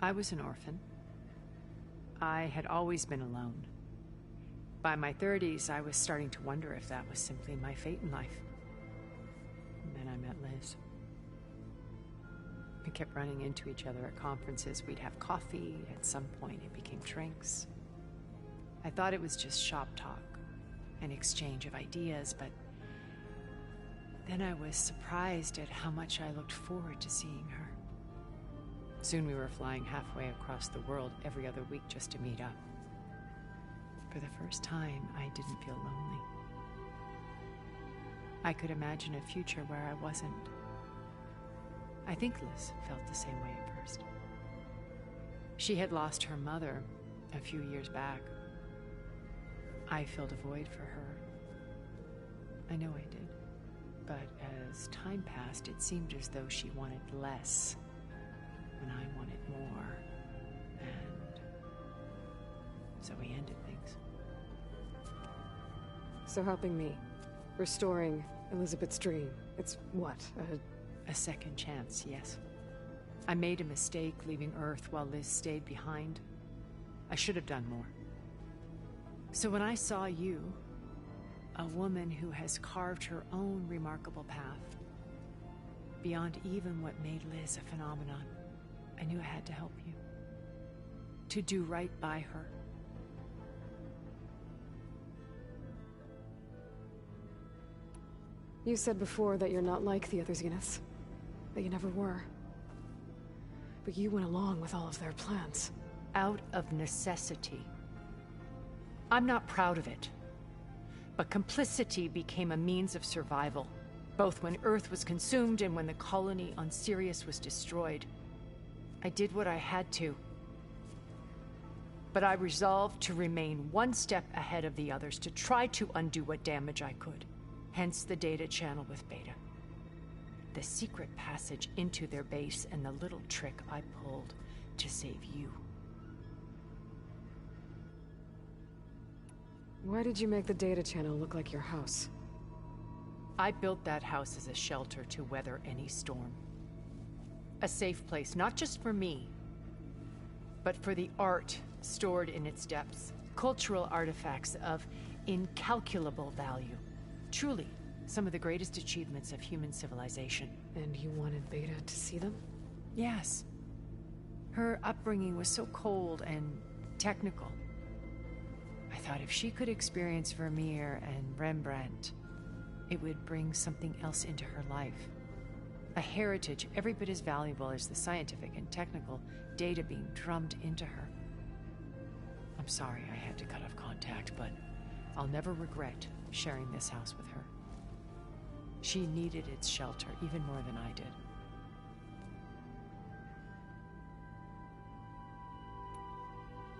Speaker 6: I was an orphan. I had always been alone. By my 30s, I was starting to wonder if that was simply my fate in life. And then I met Liz. We kept running into each other at conferences. We'd have coffee. At some point, it became drinks. I thought it was just shop talk, an exchange of ideas, but then I was surprised at how much I looked forward to seeing her. Soon we were flying halfway across the world every other week just to meet up. For the first time, I didn't feel lonely. I could imagine a future where I wasn't. I think Liz felt the same way at first. She had lost her mother a few years back. I filled a void for her. I know I did. But as time passed, it seemed as though she wanted less, and I wanted more. And so we ended things.
Speaker 4: So helping me, restoring Elizabeth's dream, it's what,
Speaker 6: a second chance, yes. I made a mistake leaving Earth while Liz stayed behind. I should have done more. So when I saw you, a woman who has carved her own remarkable path, beyond even what made Liz a phenomenon, I knew I had to help you. To do right by her.
Speaker 4: You said before that you're not like the other Zeniths. That you never were. But you went along with all of their plans.
Speaker 6: Out of necessity. I'm not proud of it. But complicity became a means of survival, both when Earth was consumed and when the colony on Sirius was destroyed. I did what I had to. But I resolved to remain one step ahead of the others, to try to undo what damage I could. Hence the data channel with Beta. The secret passage into their base and the little trick I pulled to save you.
Speaker 4: Why did you make the data channel look like your house?
Speaker 6: I built that house as a shelter to weather any storm. A safe place, not just for me, but for the art stored in its depths. Cultural artifacts of incalculable value. Truly, some of the greatest achievements of human civilization.
Speaker 4: And you wanted Beta to see them?
Speaker 6: Yes. Her upbringing was so cold and technical. I thought if she could experience Vermeer and Rembrandt, it would bring something else into her life. A heritage every bit as valuable as the scientific and technical data being drummed into her. I'm sorry I had to cut off contact, but I'll never regret sharing this house with her. She needed its shelter even more than I did.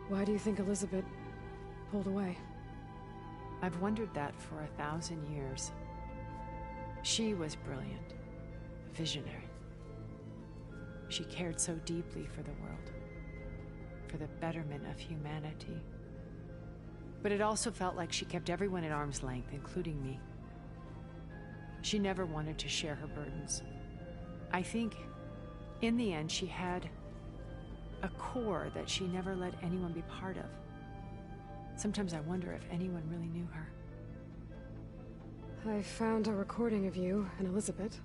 Speaker 4: Why do you think Elizabeth pulled away?
Speaker 6: I've wondered that for 1,000 years. She was brilliant, visionary.
Speaker 14: She cared so deeply for the world, for the betterment of humanity. But it also felt like she kept everyone at arm's length, including me. She never wanted to share her burdens. I think, in the end, she had a core that she never let anyone be part of. Sometimes I wonder if anyone really knew her.
Speaker 4: I found a recording of you and Elizabeth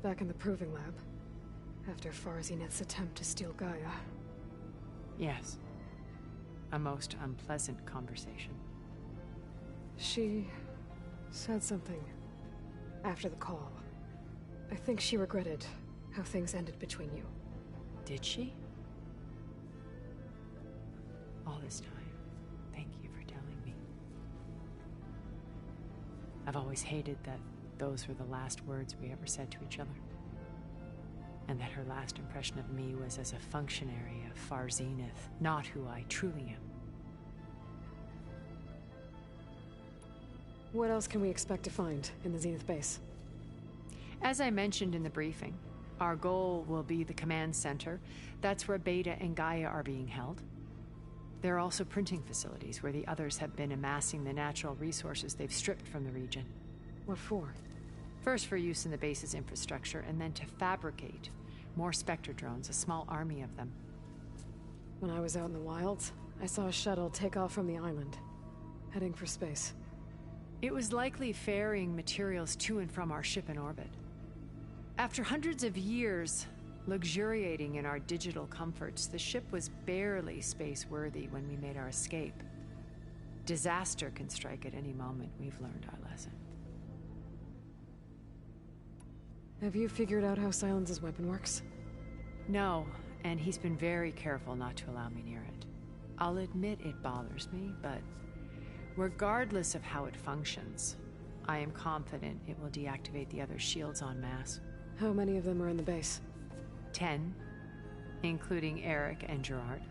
Speaker 4: back in the Proving Lab after Far Zenith's attempt to steal Gaia.
Speaker 14: Yes. A most unpleasant conversation.
Speaker 4: She said something after the call. I think she regretted how things ended between you.
Speaker 14: Did she? All this time, thank you for telling me. I've always hated that those were the last words we ever said to each other. And that her last impression of me was as a functionary of Far Zenith, not who I truly am.
Speaker 4: What else can we expect to find in the Zenith base?
Speaker 14: As I mentioned in the briefing, our goal will be the command center. That's where Beta and Gaia are being held. There are also printing facilities where the others have been amassing the natural resources they've stripped from the region.
Speaker 4: What for?
Speaker 14: First for use in the base's infrastructure, and then to fabricate more Spectre drones, a small army of them.
Speaker 4: When I was out in the wilds, I saw a shuttle take off from the island, heading for space.
Speaker 14: It was likely ferrying materials to and from our ship in orbit. After hundreds of years luxuriating in our digital comforts, the ship was barely space-worthy when we made our escape. Disaster can strike at any moment. We've learned our lesson.
Speaker 4: Have you figured out how Silence's weapon works?
Speaker 14: No, and he's been very careful not to allow me near it. I'll admit it bothers me, but regardless of how it functions, I am confident it will deactivate the other shields en masse.
Speaker 4: How many of them are in the base?
Speaker 14: 10, including Eric and Gerard.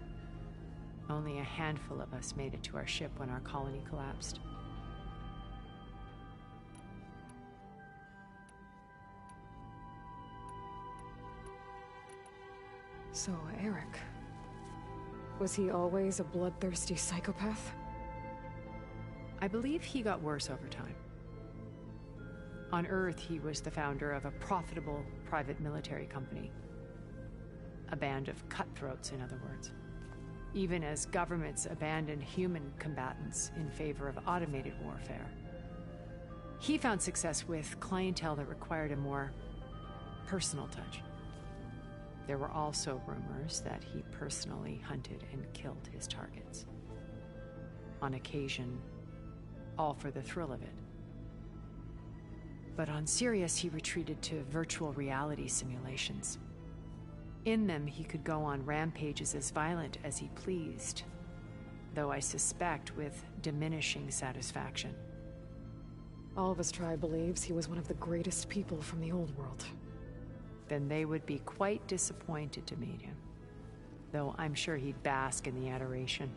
Speaker 14: Only a handful of us made it to our ship when our colony collapsed.
Speaker 4: So, Eric. Was he always a bloodthirsty psychopath?
Speaker 14: I believe he got worse over time. On Earth, he was the founder of a profitable private military company. A band of cutthroats, in other words. Even as governments abandoned human combatants in favor of automated warfare. He found success with clientele that required a more personal touch. There were also rumors that he personally hunted and killed his targets. On occasion, all for the thrill of it. But on Sirius, he retreated to virtual reality simulations. In them, he could go on rampages as violent as he pleased, though I suspect with diminishing satisfaction.
Speaker 4: All of his tribe believes he was one of the greatest people from the old world.
Speaker 14: Then they would be quite disappointed to meet him, though I'm sure he'd bask in the adoration.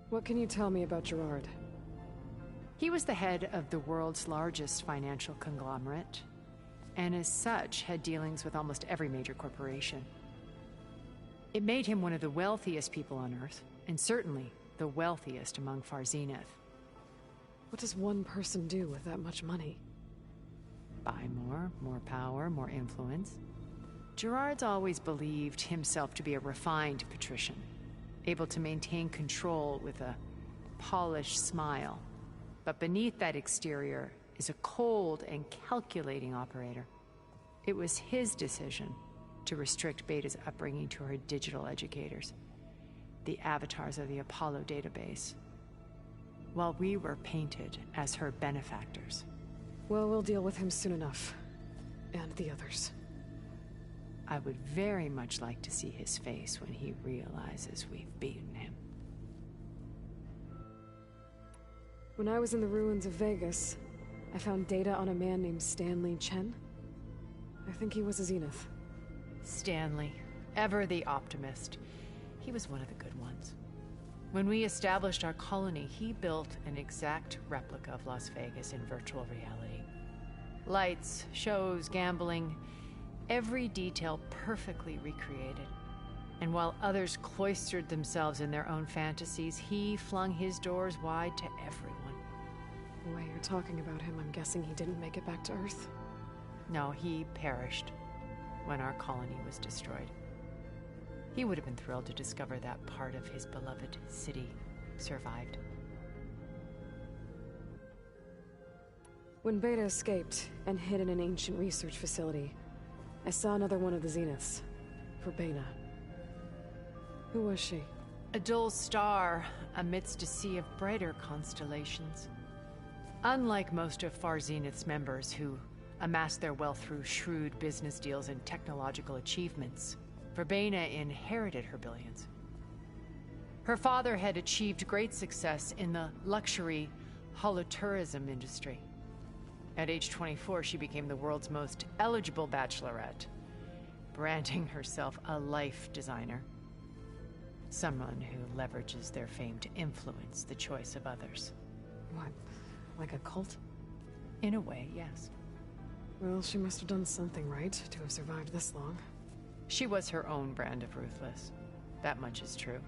Speaker 4: What can you tell me about Gerard?
Speaker 14: He was the head of the world's largest financial conglomerate, and as such had dealings with almost every major corporation. It made him one of the wealthiest people on Earth, and certainly the wealthiest among Far Zenith.
Speaker 4: What does one person do with that much money?
Speaker 14: Buy more power, more influence. Gerard's always believed himself to be a refined patrician, able to maintain control with a polished smile. But beneath that exterior is a cold and calculating operator. It was his decision to restrict Beta's upbringing to her digital educators, the avatars of the Apollo database, while we were painted as her benefactors.
Speaker 4: Well, we'll deal with him soon enough. And the others.
Speaker 14: I would very much like to see his face when he realizes we've beaten him.
Speaker 4: When I was in the ruins of Vegas, I found data on a man named Stanley Chen. I think he was a Zenith.
Speaker 14: Stanley, ever the optimist. He was one of the good ones. When we established our colony, he built an exact replica of Las Vegas in virtual reality. Lights, shows, gambling, every detail perfectly recreated. And while others cloistered themselves in their own fantasies, he flung his doors wide to everyone.
Speaker 4: The way you're talking about him, I'm guessing he didn't make it back to Earth?
Speaker 14: No, he perished when our colony was destroyed. He would have been thrilled to discover that part of his beloved city survived.
Speaker 4: When Beta escaped and hid in an ancient research facility, I saw another one of the Zeniths, Verbena. Who was she?
Speaker 14: A dull star amidst a sea of brighter constellations. Unlike most of Far Zenith's members who amassed their wealth through shrewd business deals and technological achievements, Verbena inherited her billions. Her father had achieved great success in the luxury holotourism industry. At age 24, she became the world's most eligible bachelorette, branding herself a life designer. Someone who leverages their fame to influence the choice of others.
Speaker 4: What? Like a cult?
Speaker 14: In a way, yes.
Speaker 4: Well, she must have done something right to have survived this long.
Speaker 14: She was her own brand of ruthless. That much is true.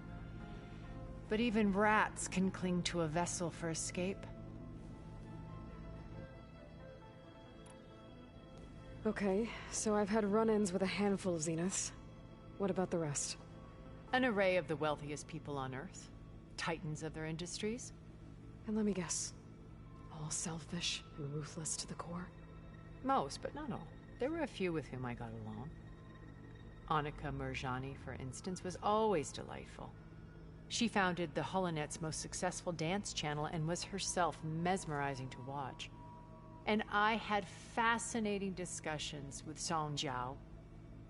Speaker 14: But even rats can cling to a vessel for escape.
Speaker 4: Okay, so I've had run-ins with a handful of Zeniths. What about the rest?
Speaker 14: An array of the wealthiest people on Earth. Titans of their industries.
Speaker 4: And let me guess. All selfish and ruthless to the core?
Speaker 14: Most, but not all. There were a few with whom I got along. Annika Murjani, for instance, was always delightful. She founded the Holonet's most successful dance channel and was herself mesmerizing to watch. And I had fascinating discussions with Song Jiao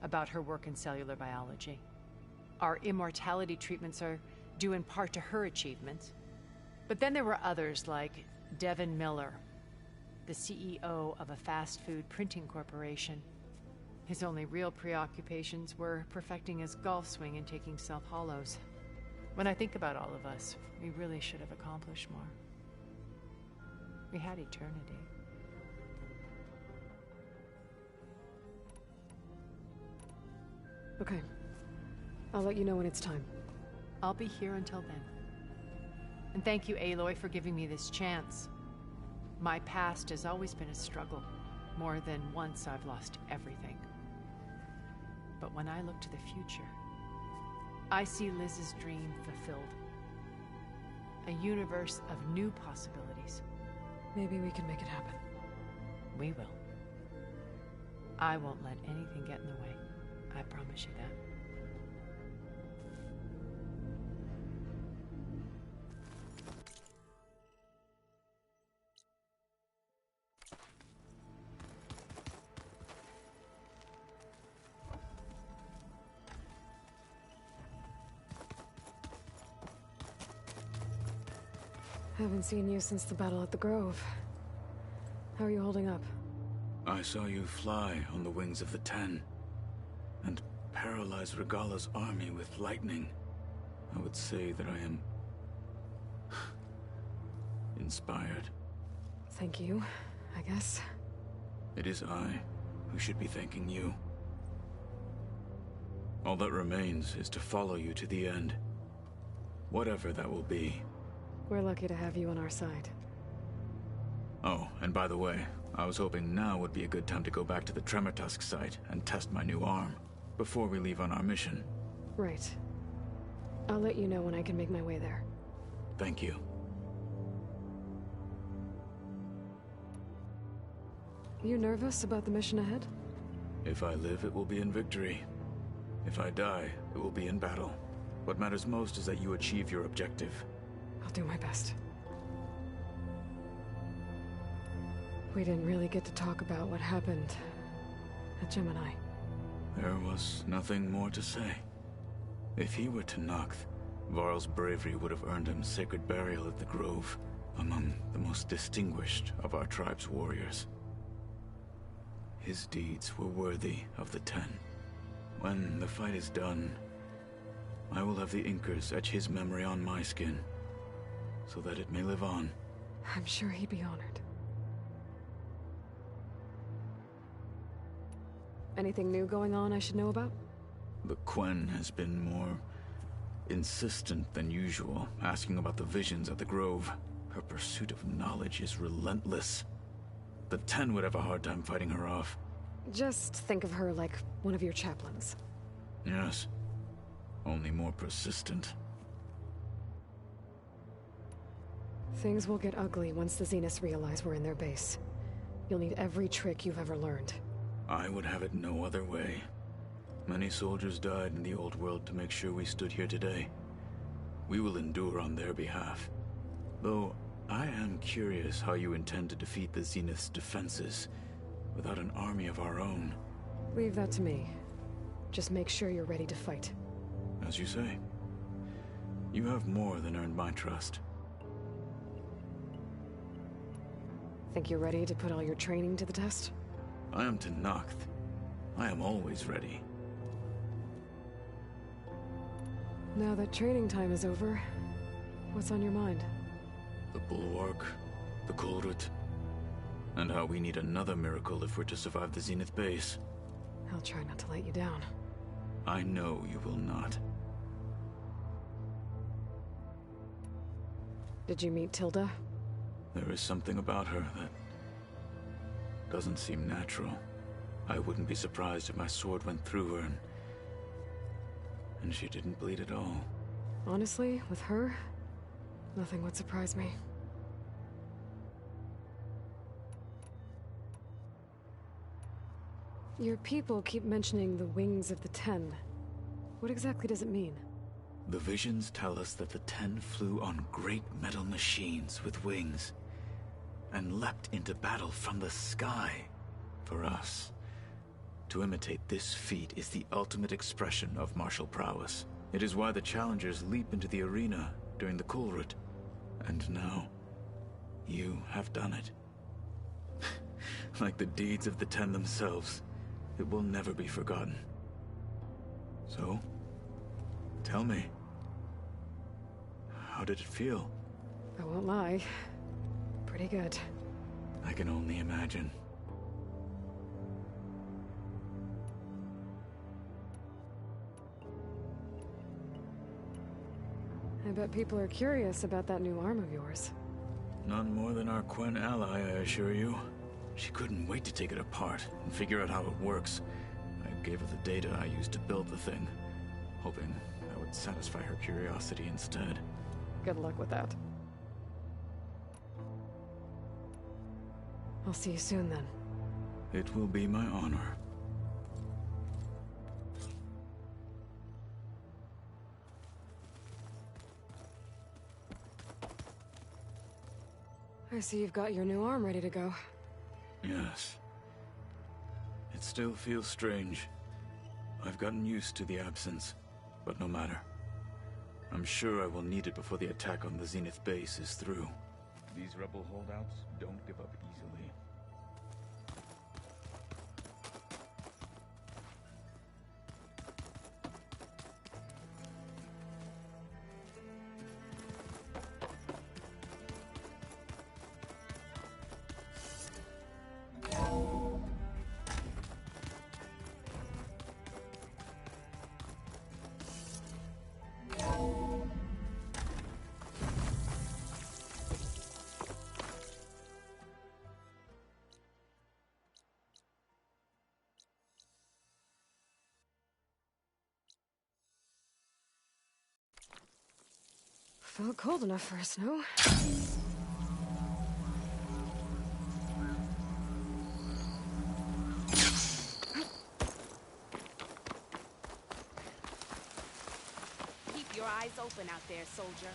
Speaker 14: about her work in cellular biology. Our immortality treatments are due in part to her achievements. But then there were others like Devin Miller, the CEO of a fast food printing corporation. His only real preoccupations were perfecting his golf swing and taking self-hollows. When I think about all of us, we really should have accomplished more. We had eternity.
Speaker 4: Okay. I'll let you know when it's time.
Speaker 14: I'll be here until then. And thank you, Aloy, for giving me this chance. My past has always been a struggle. More than once I've lost everything. But when I look to the future, I see Liz's dream fulfilled. A universe of new possibilities.
Speaker 4: Maybe we can make it happen.
Speaker 14: We will. I won't let anything get in the way. I promise you that.
Speaker 4: Haven't seen you since the battle at the Grove. How are you holding up?
Speaker 15: I saw you fly on the wings of the Ten, and paralyze Regalla's army with lightning. I would say that I am inspired.
Speaker 4: Thank you, I guess.
Speaker 15: It is I who should be thanking you. All that remains is to follow you to the end. Whatever that will be.
Speaker 4: We're lucky to have you on our side.
Speaker 15: Oh, and by the way, I was hoping now would be a good time to go back to the Tremortusk site and test my new arm, before we leave on our mission.
Speaker 4: Right. I'll let you know when I can make my way there.
Speaker 15: Thank you.
Speaker 4: You nervous about the mission ahead?
Speaker 15: If I live, it will be in victory. If I die, it will be in battle. What matters most is that you achieve your objective.
Speaker 4: I'll do my best. We didn't really get to talk about what happened at Gemini.
Speaker 15: There was nothing more to say. If he were to Noct, Varl's bravery would have earned him sacred burial at the Grove, among the most distinguished of our tribe's warriors. His deeds were worthy of the Ten. When the fight is done, I will have the Inkers etch his memory on my skin, so that it may live on.
Speaker 4: I'm sure he'd be honored. Anything new going on I should know about?
Speaker 15: The Quen has been more insistent than usual, asking about the visions at the Grove. Her pursuit of knowledge is relentless. The Ten would have a hard time fighting her off.
Speaker 4: Just think of her like one of your chaplains.
Speaker 15: Yes. Only more persistent.
Speaker 4: Things will get ugly once the Zeniths realize we're in their base. You'll need every trick you've ever learned.
Speaker 15: I would have it no other way. Many soldiers died in the old world to make sure we stood here today. We will endure on their behalf. Though, I am curious how you intend to defeat the Zenith's defenses without an army of our own.
Speaker 4: Leave that to me. Just make sure you're ready to fight.
Speaker 15: As you say. You have more than earned my trust.
Speaker 4: Think you're ready to put all your training to the test?
Speaker 15: I am Tenakth. I am always ready.
Speaker 4: Now that training time is over, what's on your mind?
Speaker 15: The Bulwark, the Kulrut, and how we need another miracle if we're to survive the Zenith base.
Speaker 4: I'll try not to let you down.
Speaker 15: I know you will not.
Speaker 4: Did you meet Tilda?
Speaker 15: There is something about her that doesn't seem natural. I wouldn't be surprised if my sword went through her and she didn't bleed at all.
Speaker 4: Honestly, with her, nothing would surprise me. Your people keep mentioning the wings of the Ten. What exactly does it mean?
Speaker 15: The visions tell us that the Ten flew on great metal machines with wings and leapt into battle from the sky. For us, to imitate this feat is the ultimate expression of martial prowess. It is why the challengers leap into the arena during the Kulrut. And now, you have done it. Like the deeds of the Ten themselves, it will never be forgotten. So, tell me, how did it feel?
Speaker 4: I won't lie. Pretty good.
Speaker 15: I can only imagine.
Speaker 4: I bet people are curious about that new arm of yours.
Speaker 15: None more than our Quen ally, I assure you. She couldn't wait to take it apart and figure out how it works. I gave her the data I used to build the thing, hoping that would satisfy her curiosity instead.
Speaker 4: Good luck with that. I'll see you soon then.
Speaker 15: It will be my honor.
Speaker 4: I see you've got your new arm ready to go.
Speaker 15: Yes. It still feels strange. I've gotten used to the absence, but no matter. I'm sure I will need it before the attack on the Zenith base is through. These rebel holdouts don't give up easily.
Speaker 4: Felt cold enough for a snow.
Speaker 6: Keep your eyes open out there, soldier.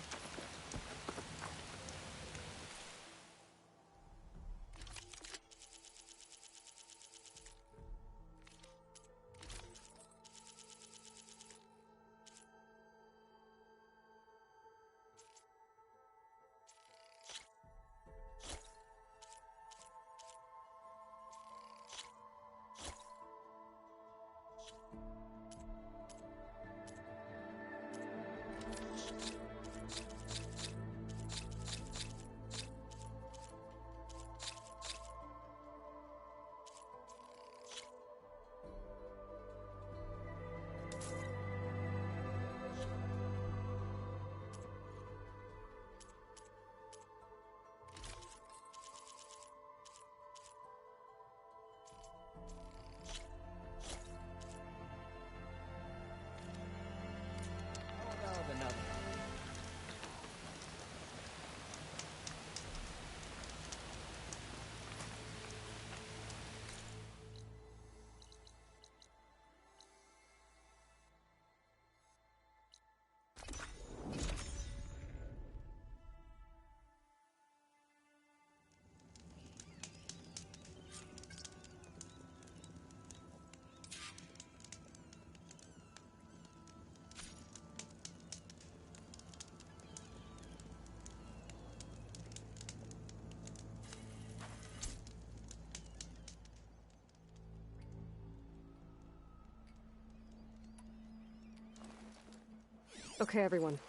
Speaker 4: Okay, everyone.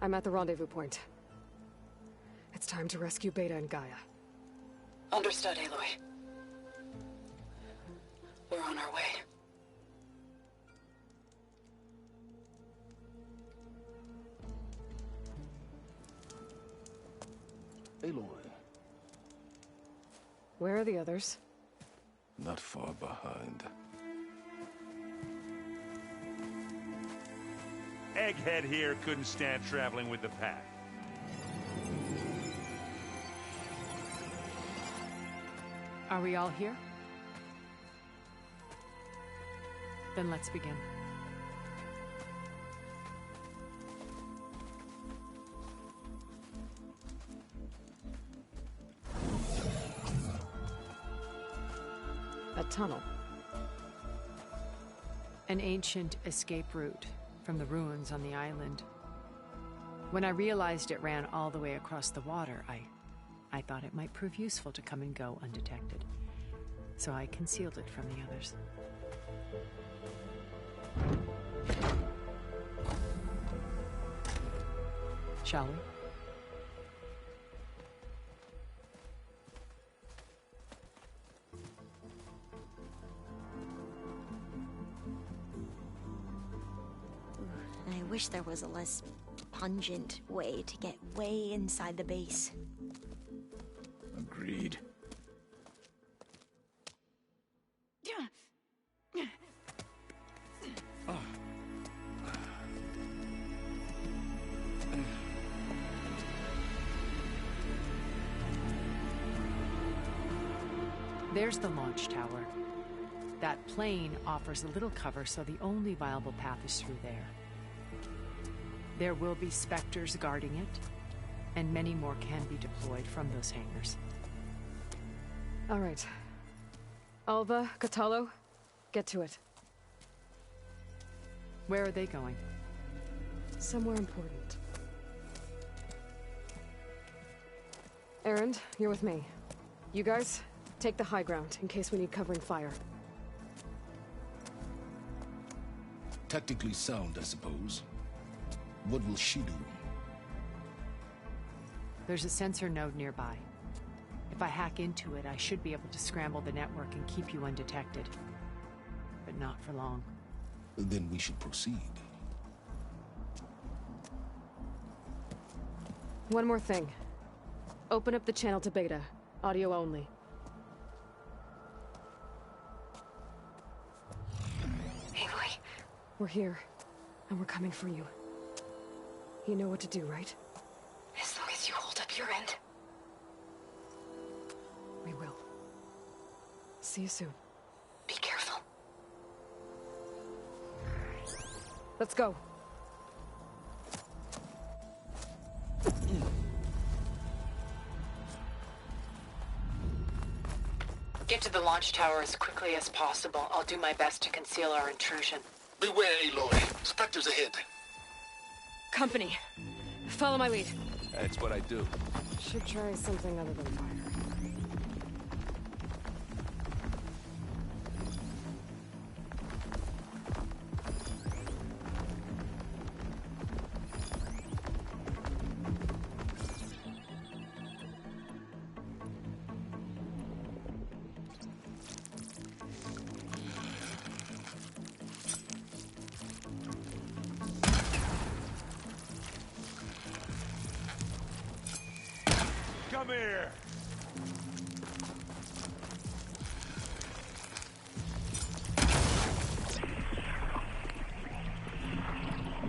Speaker 4: I'm at the rendezvous point. It's time to rescue Beta and Gaia.
Speaker 6: Understood, Aloy. We're on our way.
Speaker 10: Aloy.
Speaker 4: Where are the others?
Speaker 10: Not far behind.
Speaker 16: Egghead here couldn't stand traveling with the pack.
Speaker 14: Are we all here? Then let's begin.
Speaker 4: A tunnel.
Speaker 14: An ancient escape route from the ruins on the island. When I realized it ran all the way across the water, I thought it might prove useful to come and go undetected. So I concealed it from the others. Shall we?
Speaker 1: I wish there was a less pungent way to get way inside the base.
Speaker 15: Agreed.
Speaker 14: There's the launch tower. That plane offers a little cover, so the only viable path is through there. There will be Spectres guarding it, and many more can be deployed from those hangars.
Speaker 4: All right. Alva, Kotallo, get to it.
Speaker 14: Where are they going?
Speaker 4: Somewhere important. Erend, you're with me. You guys, take the high ground in case we need covering fire.
Speaker 10: Tactically sound, I suppose. What will she do?
Speaker 14: There's a sensor node nearby. If I hack into it, I should be able to scramble the network and keep you undetected. But not for long.
Speaker 10: Then we should proceed.
Speaker 4: One more thing. Open up the channel to Beta. Audio only.
Speaker 1: Aloy.
Speaker 4: We're here, and we're coming for you. You know what to do, right?
Speaker 1: As long as you hold up your end.
Speaker 4: We will. See you soon.
Speaker 1: Be careful.
Speaker 4: Let's go.
Speaker 6: Get to the launch tower as quickly as possible. I'll do my best to conceal our intrusion.
Speaker 10: Beware, Aloy. Spectres ahead.
Speaker 4: Company. Follow my lead.
Speaker 11: That's what I do.
Speaker 4: Should try something other than fire.
Speaker 16: Come here!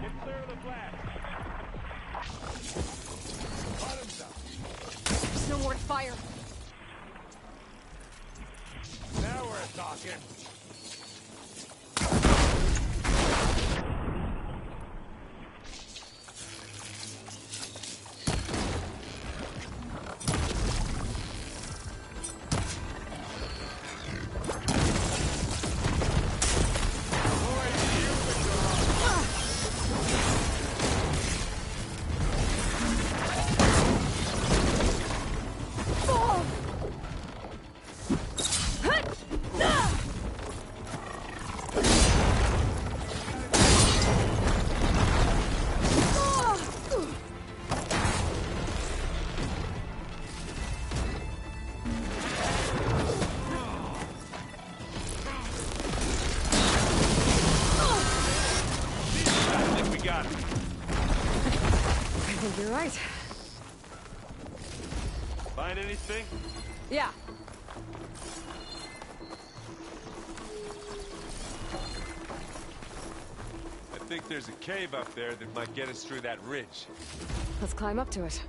Speaker 16: Get clear of the blast! Bottoms up!
Speaker 4: There's no more to fire!
Speaker 16: Now we're talking!
Speaker 4: You're right.
Speaker 16: Find anything?
Speaker 4: Yeah.
Speaker 16: I think there's a cave up there that might get us through that ridge.
Speaker 4: Let's climb up to it.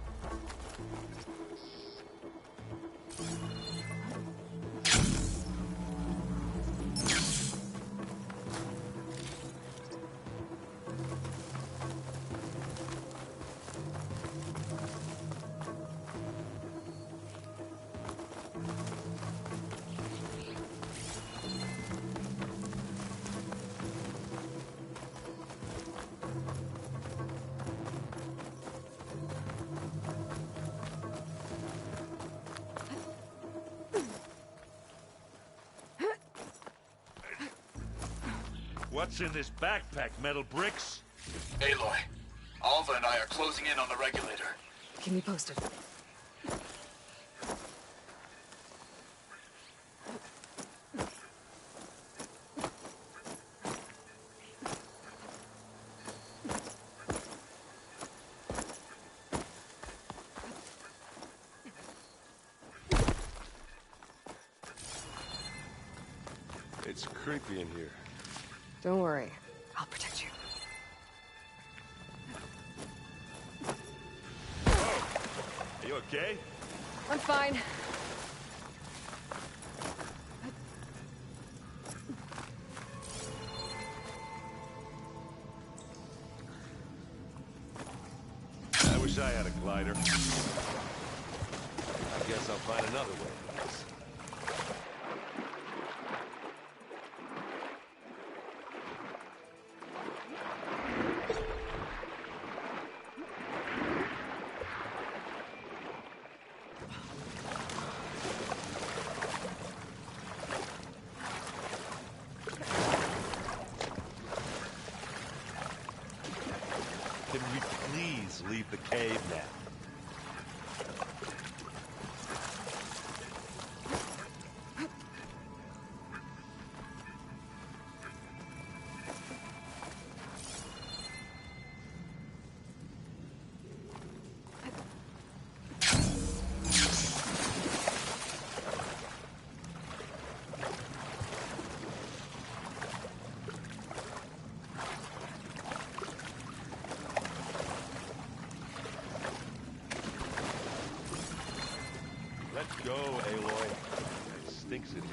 Speaker 16: What's in this backpack, metal bricks?
Speaker 2: Aloy, Alva and I are closing in on the regulator.
Speaker 4: Keep me posted.
Speaker 16: It's creepy in here.
Speaker 4: Don't worry. I'll protect you.
Speaker 16: Are you okay?
Speaker 4: I'm fine.
Speaker 16: I wish I had a glider. I guess I'll find another way. Can we please leave the cave now? Let's go, Aloy. It stinks in here.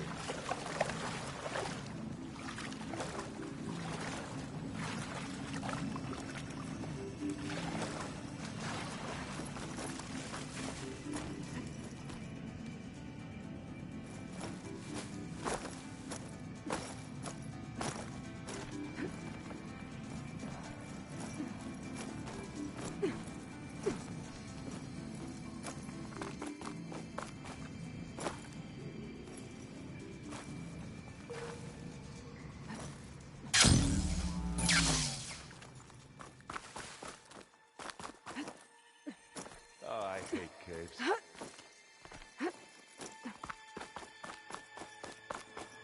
Speaker 16: Oh, I hate caves.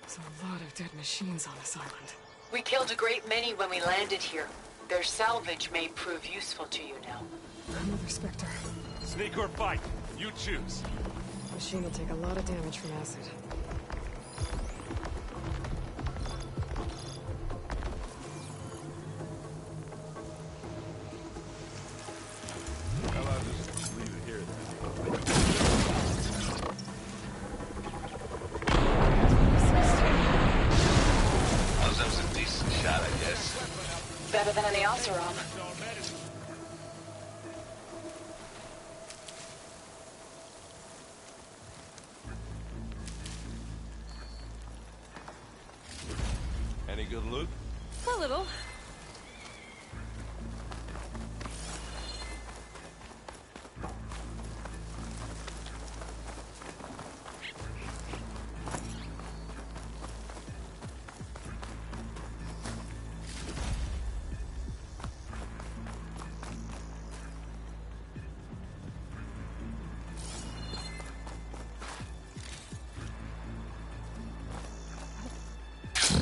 Speaker 4: There's a lot of dead machines on this island.
Speaker 6: We killed a great many when we landed here. Their salvage may prove useful to you now.
Speaker 4: Another Spectre.
Speaker 16: Sneak or fight, you choose.
Speaker 4: Machine will take a lot of damage from acid.
Speaker 16: How about just leave it here then?
Speaker 2: That was a decent shot, I guess.
Speaker 6: Better than any Oseram.
Speaker 16: Any good loot?
Speaker 4: A little.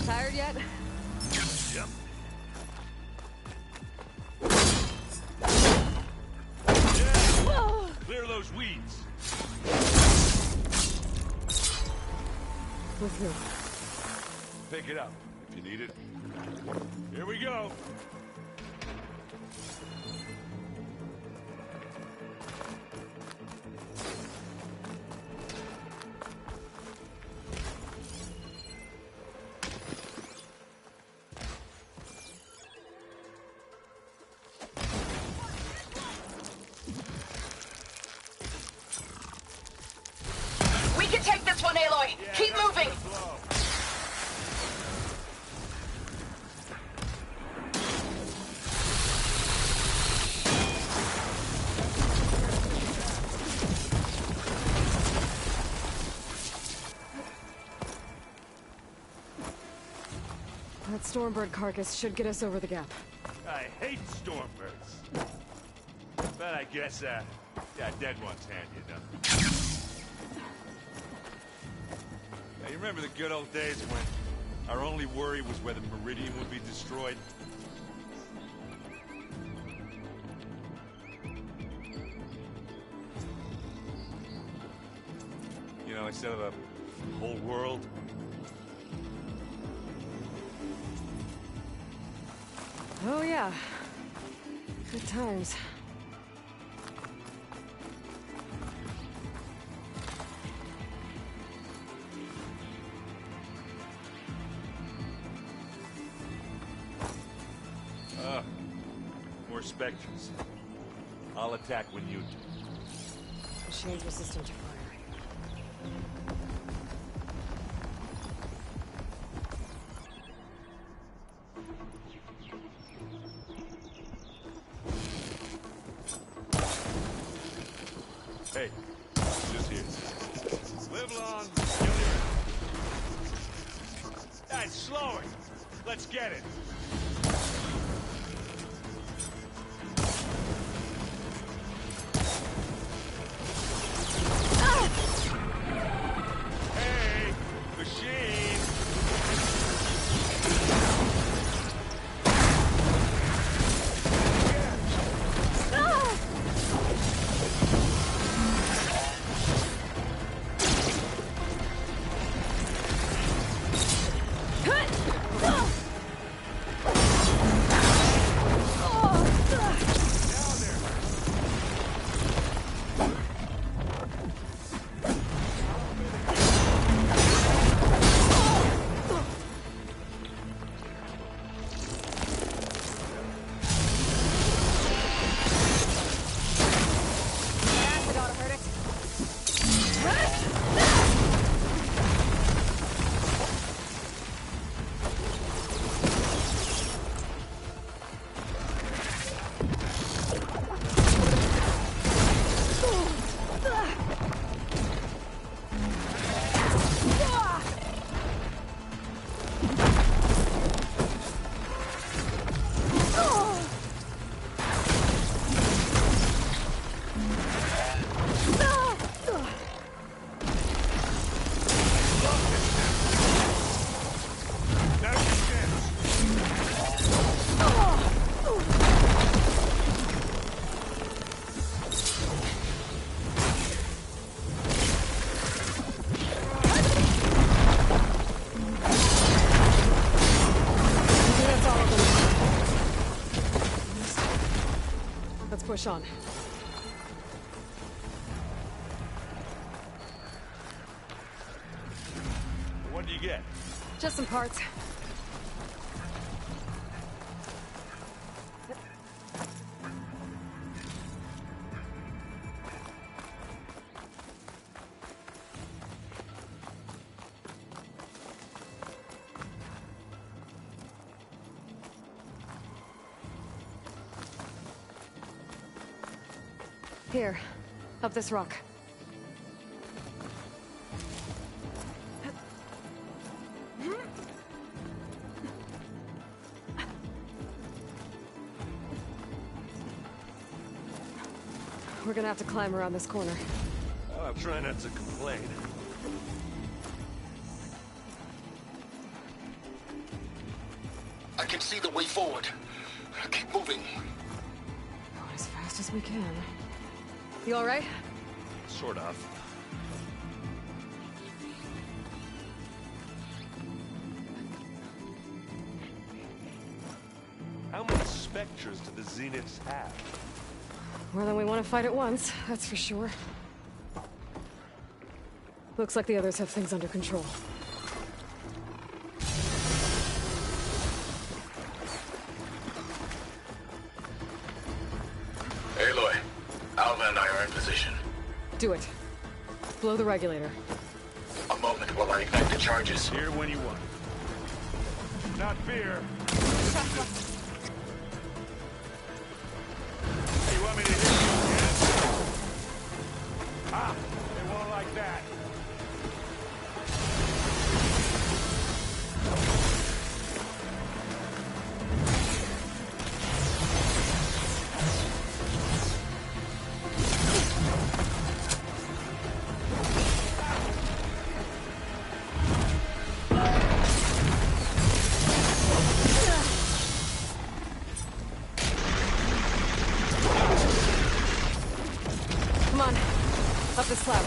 Speaker 4: Tired yet?
Speaker 16: Yep.
Speaker 4: With who?
Speaker 16: Pick it up if you need it. Here we go.
Speaker 17: We can take this one, Aloy. Keep moving.
Speaker 4: That Stormbird carcass should get us over the gap.
Speaker 16: I hate Stormbirds. But I guess, yeah, dead ones handy enough. Now, you remember the good old days when our only worry was whether Meridian would be destroyed? You know, instead of a whole world.
Speaker 4: Oh yeah. Good times.
Speaker 16: More Spectres. I'll attack when you do.
Speaker 4: Machine's resistant to fire.
Speaker 16: Hey, just here. Live long, kill your... That's slowing. Let's get it. Hey, machine.
Speaker 4: Push on.
Speaker 16: What do you get?
Speaker 4: Just some parts. Here, up this rock. We're gonna have to climb around this corner.
Speaker 16: I'll try not to complain.
Speaker 10: I can see the way forward. Keep moving.
Speaker 4: Going as fast as we can. You all right?
Speaker 16: Sort of. vultures to the Zeniths have.
Speaker 4: More than we want to fight at once, that's for sure. Looks like the others have things under control.
Speaker 10: Aloy, Alva and I are in position.
Speaker 4: Do it. Blow the regulator.
Speaker 10: A moment while I ignite the charges.
Speaker 16: Here when you want. Not fear. You want me to hit you again? Ah, they won't like that.
Speaker 4: Come on. Up this cloud.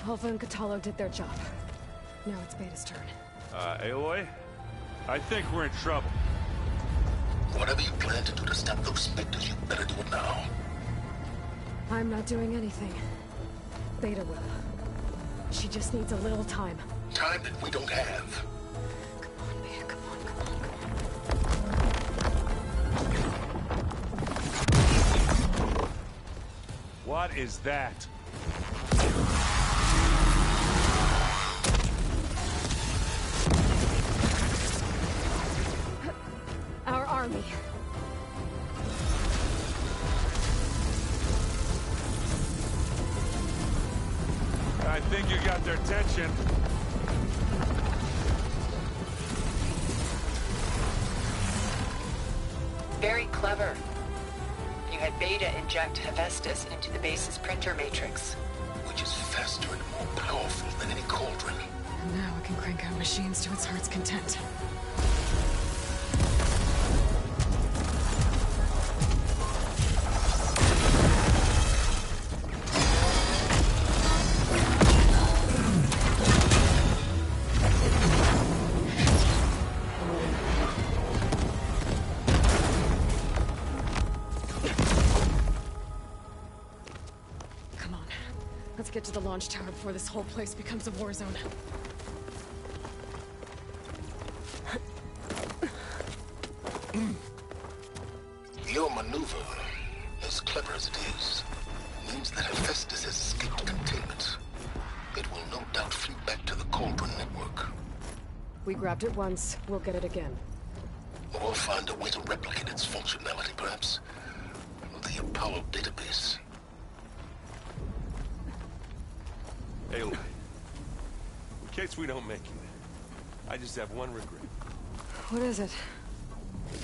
Speaker 4: Alva and Kotallo did their job. Now it's Beta's turn.
Speaker 16: Aloy? I think we're in trouble.
Speaker 10: Whatever you plan to do to stop those specters, you better do it now.
Speaker 4: I'm not doing anything. Beta will. She just needs a little time.
Speaker 10: Time that we don't have.
Speaker 4: Come on, Beta, come on, come on.
Speaker 16: What is that?
Speaker 4: Our army.
Speaker 16: I think you got their attention.
Speaker 17: Very clever. You had Beta inject Hephaestus into the base's printer matrix.
Speaker 10: Which is faster and more powerful than any cauldron.
Speaker 4: And now it can crank out machines to its heart's content. Let's get to the launch tower before this whole place becomes a war zone.
Speaker 10: Your maneuver, as clever as it is, means that Hephaestus has escaped containment. It will no doubt flee back to the Cauldron network.
Speaker 4: We grabbed it once, we'll get it again.
Speaker 10: Or find a way to replicate its functionality, perhaps. The Apollo database.
Speaker 16: Aloy, in case we don't make it, I just have one regret.
Speaker 4: What is it?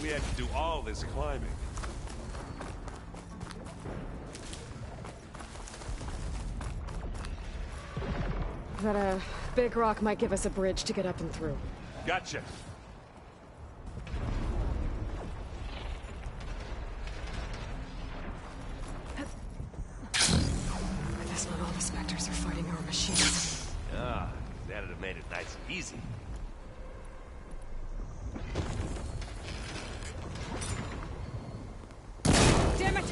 Speaker 16: We had to do all this climbing.
Speaker 4: That a big rock might give us a bridge to get up and through.
Speaker 16: Gotcha.
Speaker 4: I guess not all the Spectres are fighting our machines.
Speaker 16: Ah, that'd have made it nice and easy.
Speaker 4: Damn it!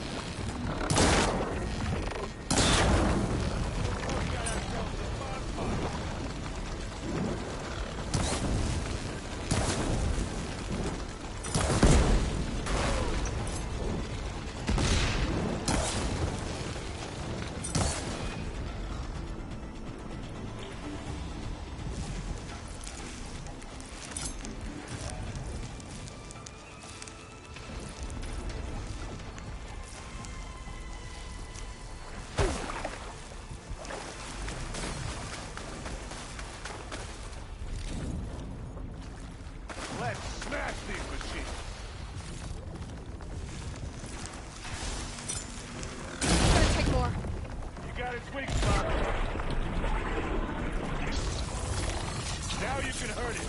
Speaker 16: how you can hurt it.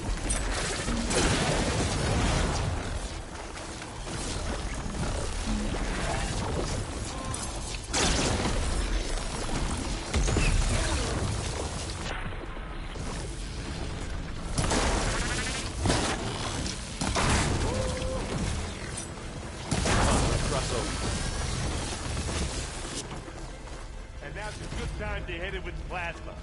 Speaker 16: And now's a good time to hit it with plasma.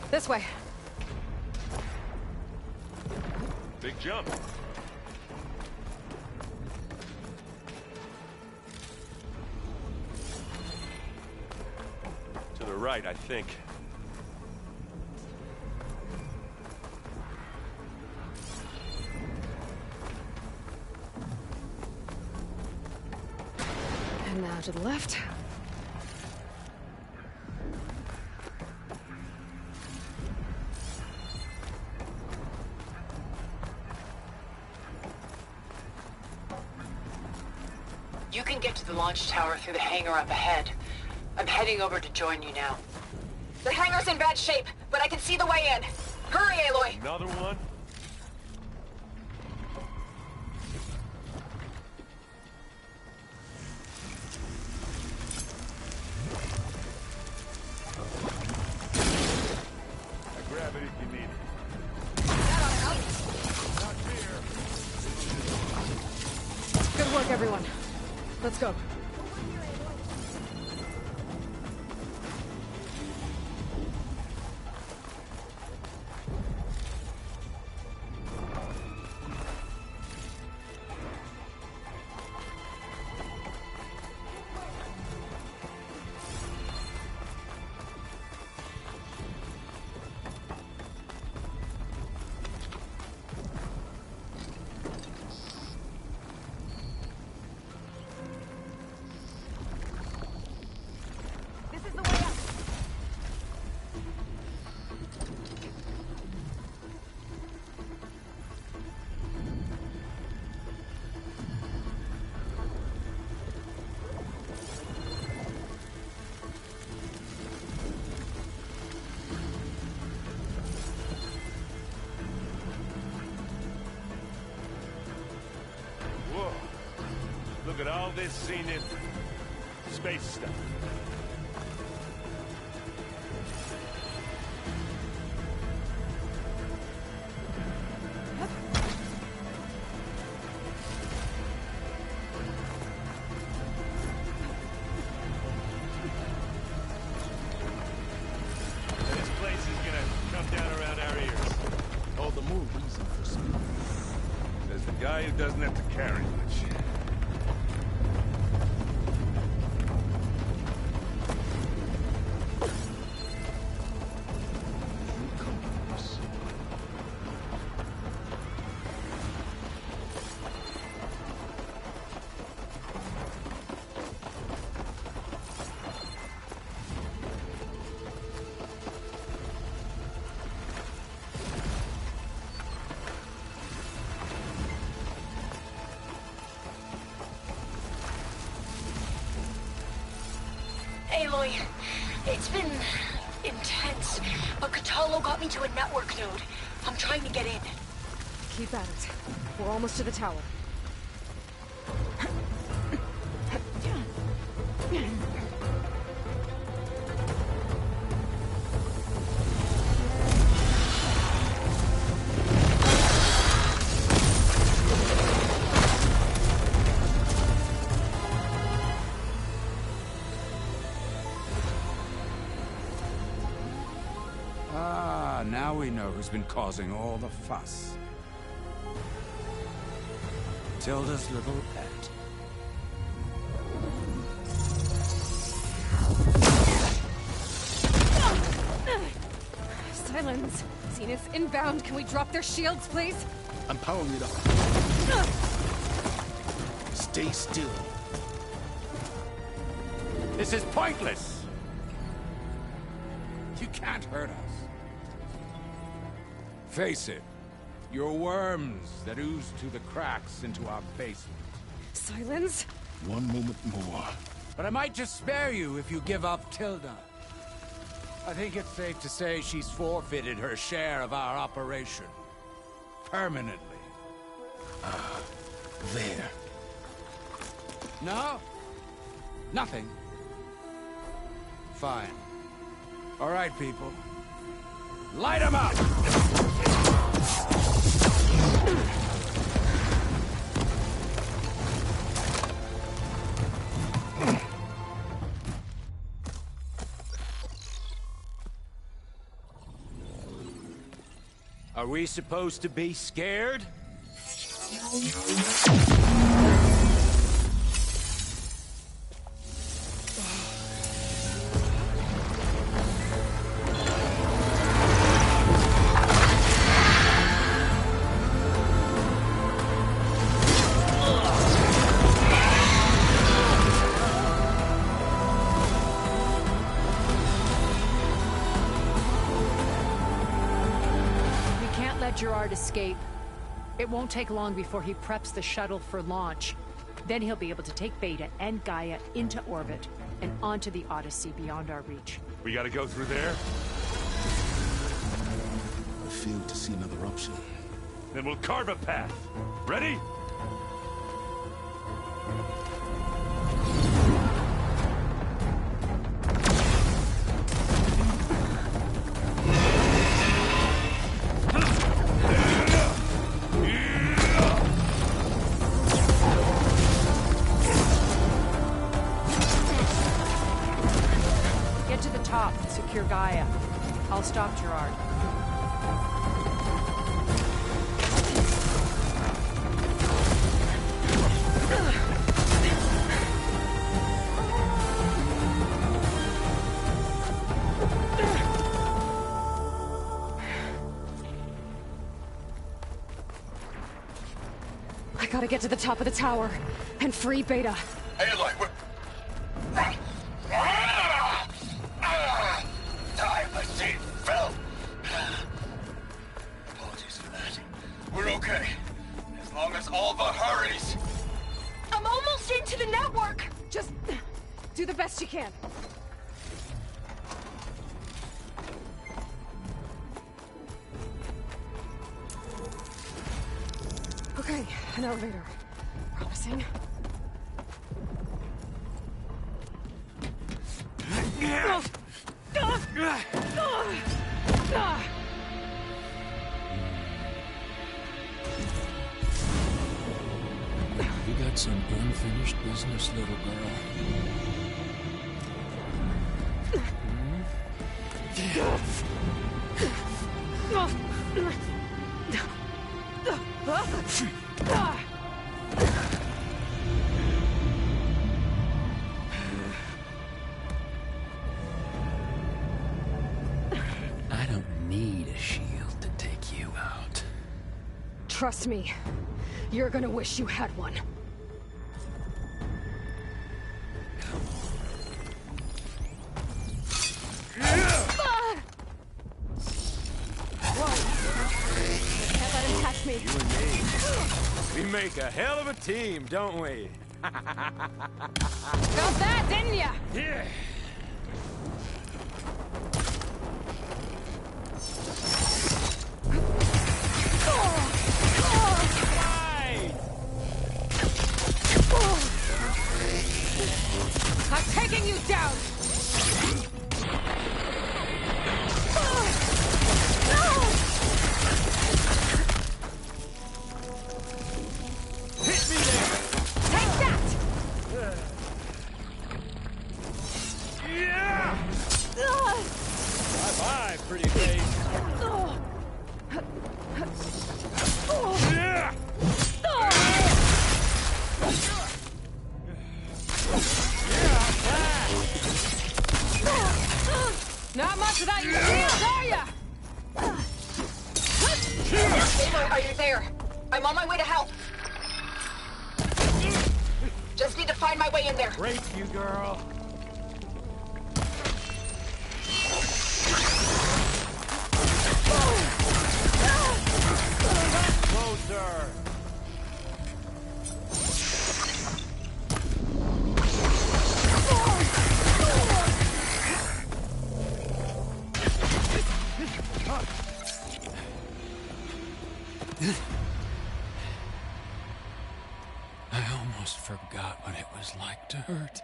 Speaker 4: This way.
Speaker 16: Big jump. To the right, I think.
Speaker 4: And now to the left.
Speaker 17: You can get to the launch tower through the hangar up ahead. I'm heading over to join you now.
Speaker 12: The hangar's in bad shape, but I can see the way in. Hurry, Aloy!
Speaker 16: Another one? I grab it if you need it.
Speaker 4: Good work, everyone. Let's go.
Speaker 16: Look at all this scenic space stuff. This place is gonna come down around our ears.
Speaker 3: All the more reason for speed.
Speaker 16: Says the guy who doesn't have to carry much.
Speaker 12: Aloy, it's been intense, but Kotallo got me to a network node. I'm trying to get in.
Speaker 4: Keep at it. We're almost to the tower.
Speaker 18: Now we know who's been causing all the fuss. Tilda's little pet.
Speaker 4: Silence! Zenith inbound. Can we drop their shields, please?
Speaker 19: I'm powering it up. Stay still.
Speaker 18: This is pointless! You can't hurt us. Face it. You're worms that ooze through the cracks into our basement.
Speaker 4: Silence?
Speaker 19: One moment more.
Speaker 18: But I might just spare you if you give up Tilda. I think it's safe to say she's forfeited her share of our operation. Permanently.
Speaker 19: There.
Speaker 18: No? Nothing? Fine. All right, people. Light 'em up! Are we supposed to be scared?
Speaker 14: Gerard escape. It won't take long before he preps the shuttle for launch. Then he'll be able to take Beta and Gaia into orbit and onto the Odyssey beyond our reach.
Speaker 16: We gotta go through there?
Speaker 19: I fail to see another option.
Speaker 16: Then we'll carve a path. Ready?
Speaker 14: Secure Gaia. I'll stop Gerard.
Speaker 4: I gotta get to the top of the tower and free Beta.
Speaker 10: Aloy, Time machine fell. Apologies for that. We're okay. As long as Alva hurries.
Speaker 12: I'm almost into the network!
Speaker 4: Just do the best you can. Okay, an elevator. Promising.
Speaker 19: You got some unfinished business, little girl. I don't need a shield to take you out.
Speaker 4: Trust me, you're gonna wish you had one. Can't let him catch me.
Speaker 20: You and me. We make a hell of a team, don't we?
Speaker 4: Felt that, didn't ya?
Speaker 20: Yeah.
Speaker 12: I'm on my way to help. Just need to find my way in there.
Speaker 20: Race you, girl. Closer.
Speaker 19: I almost forgot what it was like to hurt.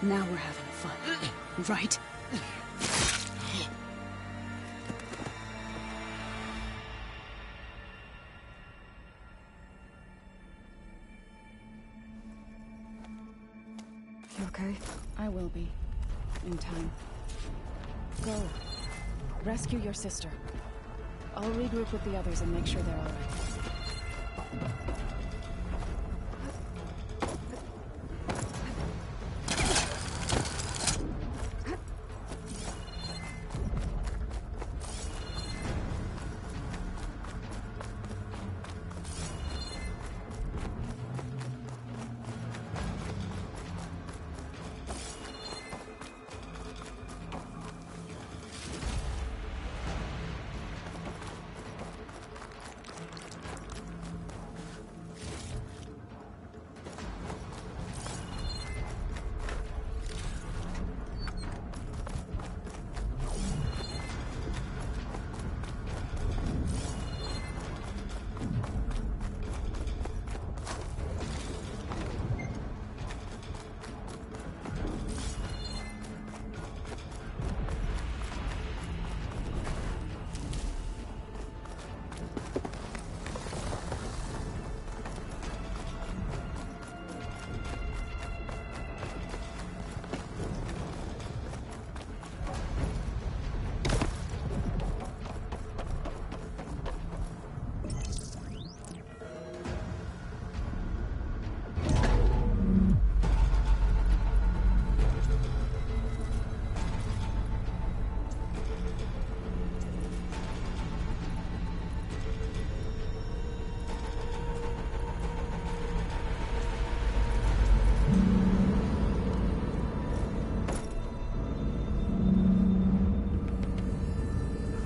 Speaker 13: Now we're having fun, right?
Speaker 4: You okay?
Speaker 13: I will be. In time. Go. Rescue your sister. I'll regroup with the others and make sure they're all right.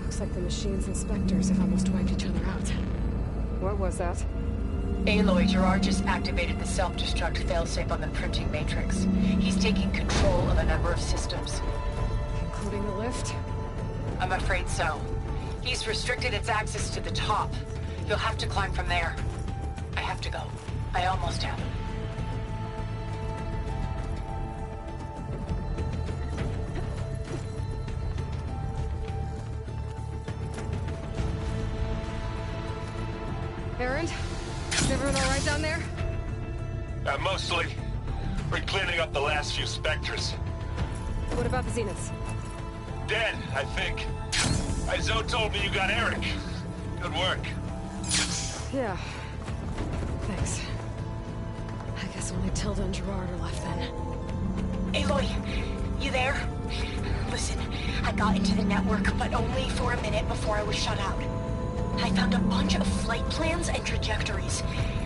Speaker 4: Looks like the machine's inspectors have almost wiped each other out. What was that?
Speaker 17: Aloy, Gerard just activated the self-destruct failsafe on the printing matrix. He's taking control of a number of systems.
Speaker 4: Including the lift?
Speaker 17: I'm afraid so. He's restricted its access to the top. You'll have to climb from there. I have to go. I almost have.
Speaker 4: Erend? Is everyone all right down there?
Speaker 16: Mostly. We're cleaning up the last few Spectres.
Speaker 4: What about the Zeniths?
Speaker 16: Dead, I think. Zoe told me you got Eric. Good work.
Speaker 4: Yeah. Thanks. I guess only Tilda and Gerard are left then.
Speaker 12: Aloy, you there? Listen, I got into the network, but only for a minute before I was shut out. I found a bunch of flight plans and trajectories,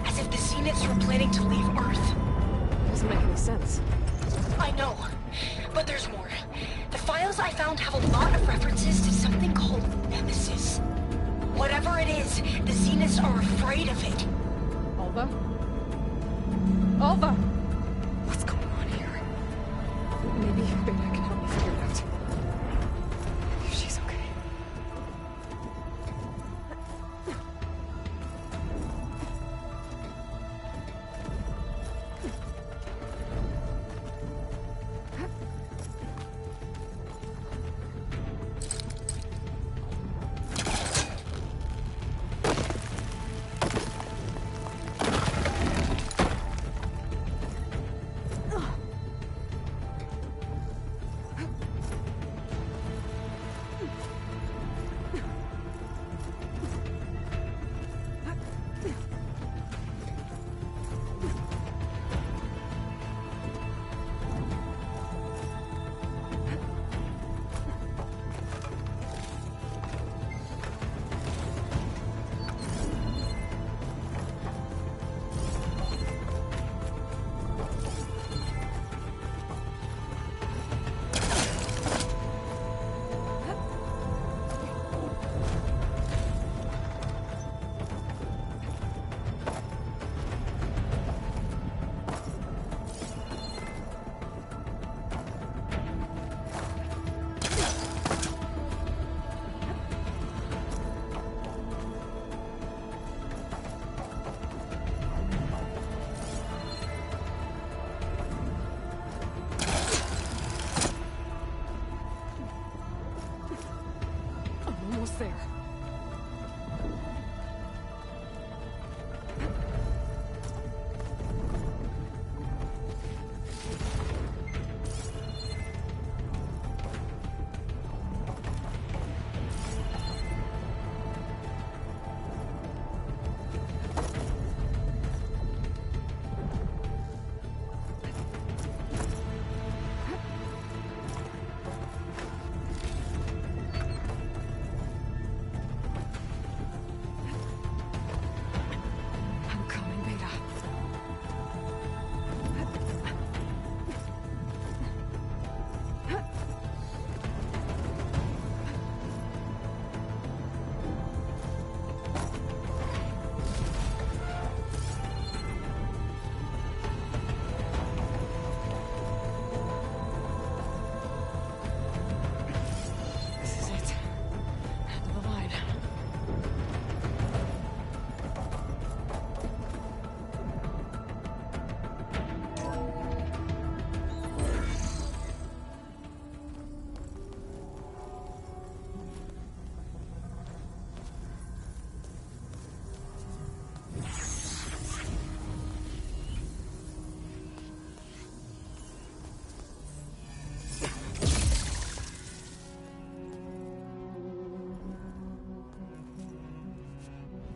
Speaker 12: as if the Zeniths were planning to leave Earth.
Speaker 4: Doesn't make any sense.
Speaker 12: I know, but there's more. The files I found have a lot of references to something called Nemesis. Whatever it is, the Zeniths are afraid of it.
Speaker 4: Alva? Alva! What's going on here? Maybe Beta can help me figure it out. If she's okay.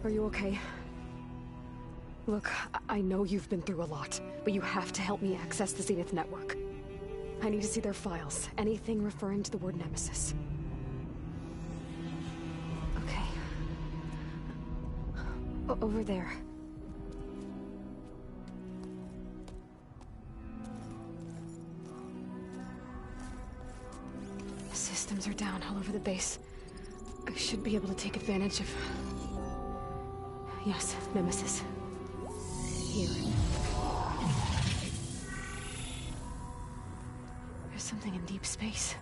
Speaker 4: Are you okay? Look, I know you've been through a lot, but you have to help me access the Zenith network. I need to see their files. Anything referring to the word Nemesis. Okay. Over there. The systems are down all over the base. I should be able to take advantage of... Yes, Nemesis. Here. There's something in deep space.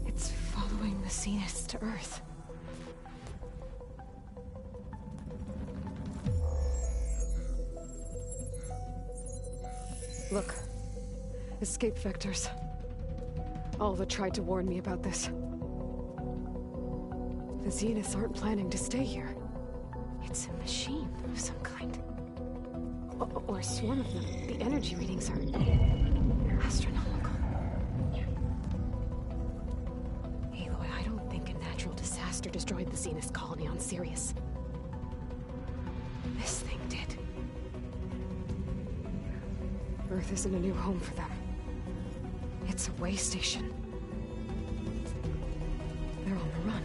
Speaker 4: It's following the Zeniths to Earth. Look. Escape vectors. Alva tried to warn me about this. The Zeniths aren't planning to stay here. It's a machine of some kind. Or a swarm of them. The energy readings are astronomical. Aloy, I don't think a natural disaster destroyed the Zenith colony on Sirius. This thing did. Earth isn't a new home for them. It's a way station. They're on the run.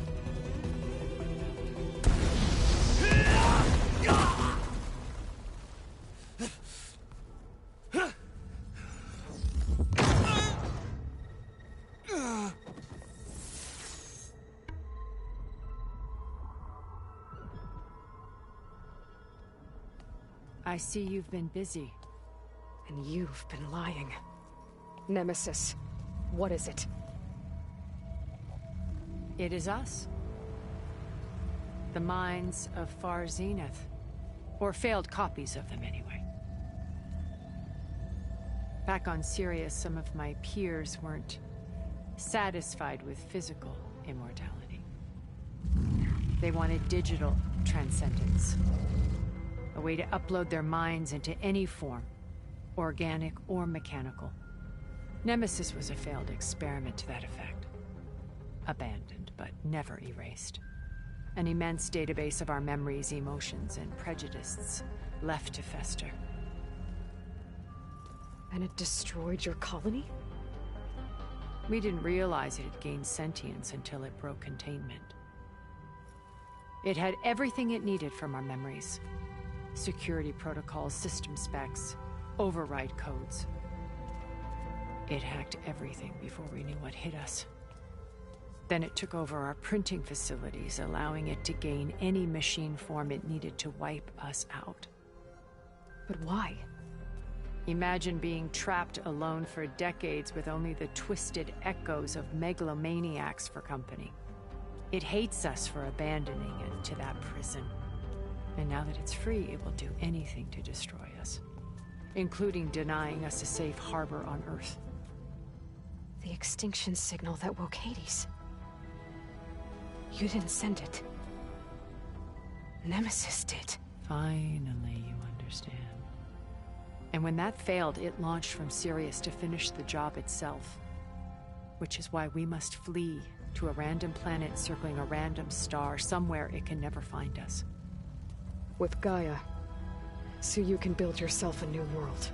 Speaker 14: I see you've been busy.
Speaker 4: And you've been lying. Nemesis, what is it?
Speaker 14: It is us. The minds of Far Zenith. Or failed copies of them, anyway. Back on Sirius, some of my peers weren't satisfied with physical immortality. They wanted digital transcendence. A way to upload their minds into any form, organic or mechanical. Nemesis was a failed experiment to that effect. Abandoned, but never erased. An immense database of our memories, emotions, and prejudices left to fester.
Speaker 4: And it destroyed your colony?
Speaker 14: We didn't realize it had gained sentience until it broke containment. It had everything it needed from our memories. Security protocols, system specs, override codes. It hacked everything before we knew what hit us. Then it took over our printing facilities, allowing it to gain any machine form it needed to wipe us out.
Speaker 4: But why?
Speaker 14: Imagine being trapped alone for decades with only the twisted echoes of megalomaniacs for company. It hates us for abandoning it to that prison. And now that it's free, it will do anything to destroy us, including denying us a safe harbor on Earth.
Speaker 4: The extinction signal that woke Hades. You didn't send it. Nemesis did.
Speaker 14: Finally, you understand. And when that failed, it launched from Sirius to finish the job itself. Which is why we must flee to a random planet circling a random star, somewhere it can never find us.
Speaker 4: With Gaia, so you can build yourself a new world.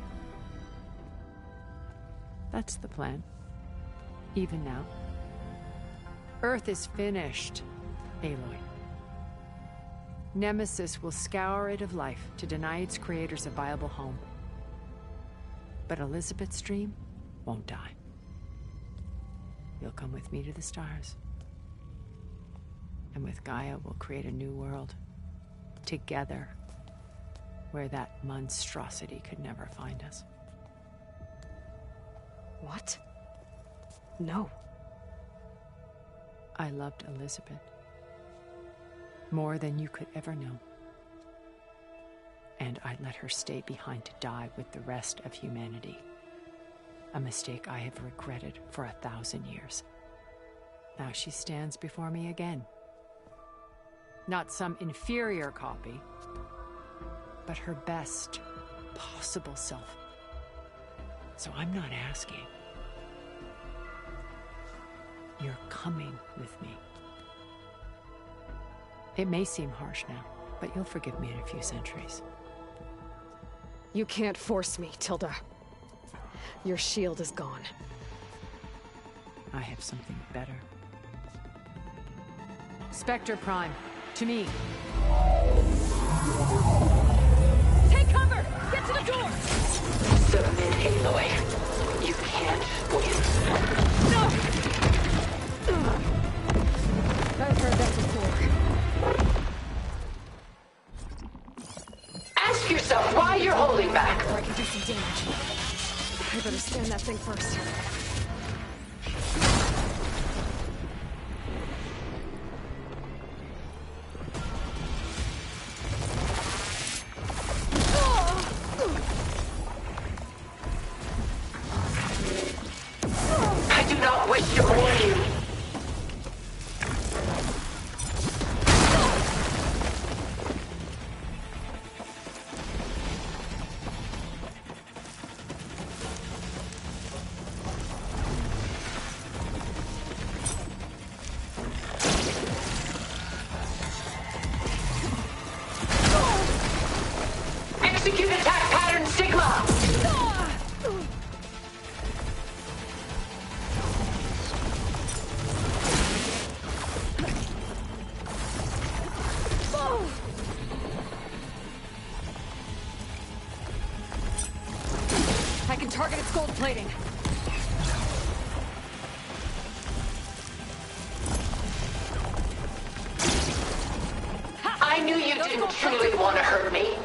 Speaker 14: That's the plan. Even now. Earth is finished, Aloy. Nemesis will scour it of life to deny its creators a viable home. But Elizabeth's dream won't die. You'll come with me to the stars. And with Gaia, we'll create a new world. Together, where that monstrosity could never find us.
Speaker 4: What? No.
Speaker 14: I loved Elizabeth. More than you could ever know. And I let her stay behind to die with the rest of humanity. A mistake I have regretted for 1,000 years. Now she stands before me again. Not some inferior copy, but her best possible self. So I'm not asking. You're coming with me. It may seem harsh now, but you'll forgive me in a few centuries.
Speaker 4: You can't force me, Tilda. Your shield is gone.
Speaker 14: I have something better. Spectre Prime, to me.
Speaker 12: Take cover! Get to the door! Submit, Aloy. You can't win.
Speaker 4: No! I've heard that before.
Speaker 12: Ask yourself why you're holding back.
Speaker 4: Or I can do some damage. I better scan that thing first.
Speaker 12: I do not wish to warn you. Execute attack pattern Sigma!
Speaker 4: I can target its gold plating.
Speaker 12: I knew you didn't truly want to hurt me.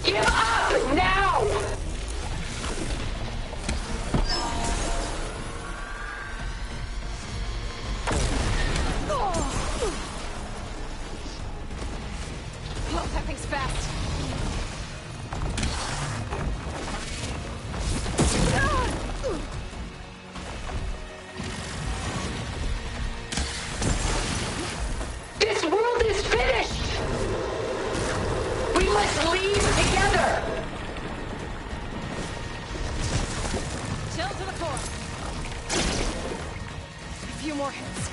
Speaker 12: Give up now!
Speaker 4: Oh, that thing's fast.
Speaker 12: This world is finished! We must leave together!
Speaker 4: Chill to the core. A few more hits.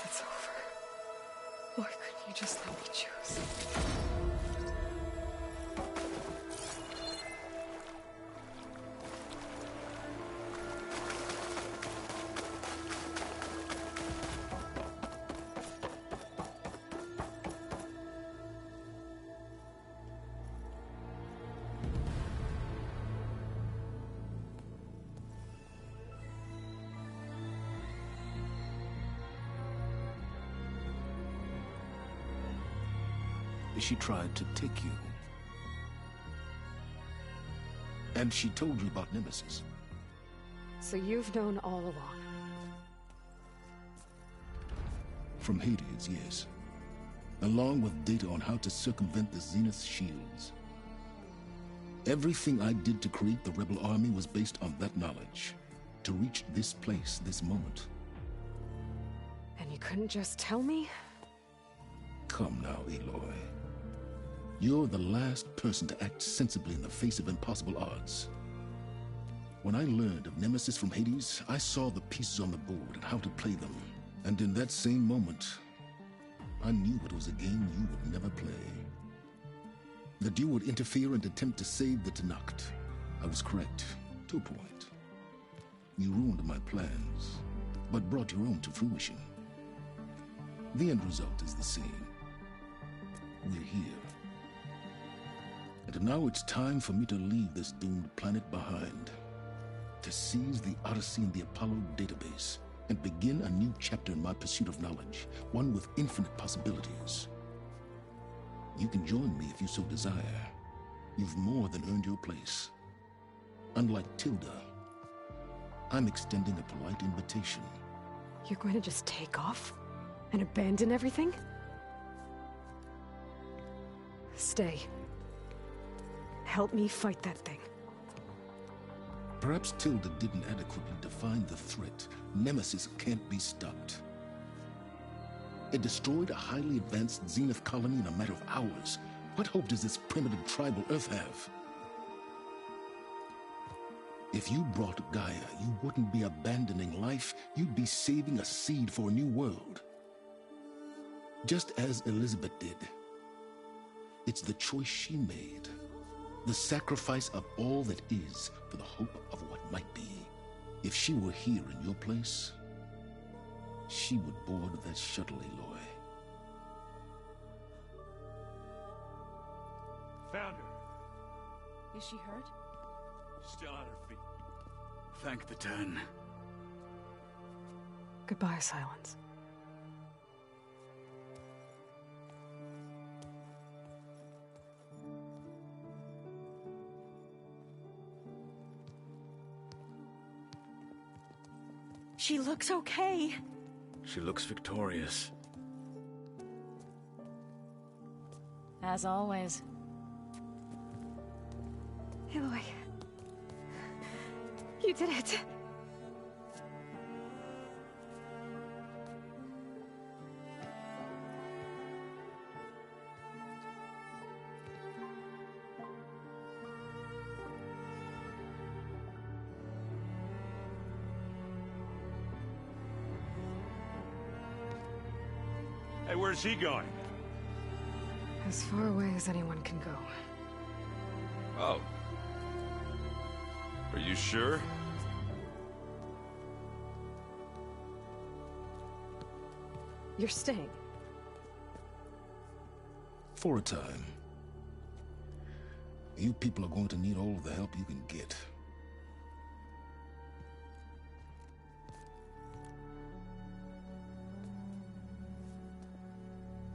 Speaker 4: It's over. Why couldn't you just let me choose?
Speaker 10: She tried to take you. And she told you about Nemesis.
Speaker 4: So you've known all along.
Speaker 10: From Hades, yes. Along with data on how to circumvent the Zenith shields. Everything I did to create the Rebel Army was based on that knowledge. To reach this place, this moment.
Speaker 4: And you couldn't just tell me?
Speaker 10: Come now, Aloy. You're the last person to act sensibly in the face of impossible odds. When I learned of Nemesis from Hades, I saw the pieces on the board and how to play them. And in that same moment, I knew it was a game you would never play. That you would interfere and attempt to save the Tenakth. I was correct, to a point. You ruined my plans, but brought your own to fruition. The end result is the same. We're here. And now it's time for me to leave this doomed planet behind. To seize the Odyssey and the Apollo database, and begin a new chapter in my pursuit of knowledge, one with infinite possibilities. You can join me if you so desire. You've more than earned your place. Unlike Tilda, I'm extending a polite invitation.
Speaker 4: You're going to just take off? And abandon everything? Stay. Help me fight that thing.
Speaker 10: Perhaps Tilda didn't adequately define the threat. Nemesis can't be stopped. It destroyed a highly advanced Zenith colony in a matter of hours. What hope does this primitive tribal Earth have? If you brought Gaia, you wouldn't be abandoning life, you'd be saving a seed for a new world. Just as Elizabeth did. It's the choice she made. The sacrifice of all that is for the hope of what might be. If she were here in your place, she would board that shuttle, Aloy.
Speaker 16: Found her.
Speaker 13: Is she hurt?
Speaker 16: Still on her feet.
Speaker 15: Thank the Ten.
Speaker 4: Goodbye, Silence.
Speaker 1: She looks okay.
Speaker 15: She looks victorious.
Speaker 13: As always.
Speaker 4: Aloy. You did it.
Speaker 16: Hey, where's he going?
Speaker 4: As far away as anyone can go.
Speaker 11: Oh. Are you sure?
Speaker 4: You're staying.
Speaker 10: For a time. You people are going to need all of the help you can get.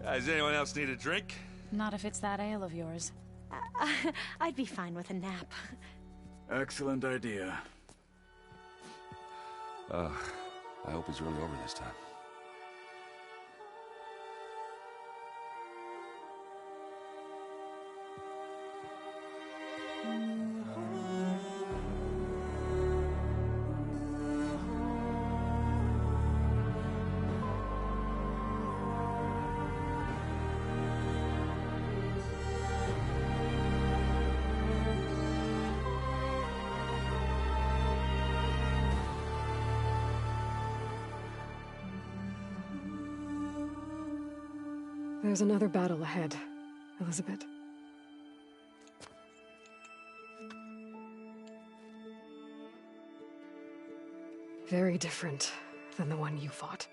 Speaker 16: Does anyone else need a drink?
Speaker 13: Not if it's that ale of yours.
Speaker 1: I'd be fine with a nap.
Speaker 15: Excellent idea.
Speaker 11: I hope it's really over this time.
Speaker 4: There's another battle ahead, Elizabeth. Very different than the one you fought.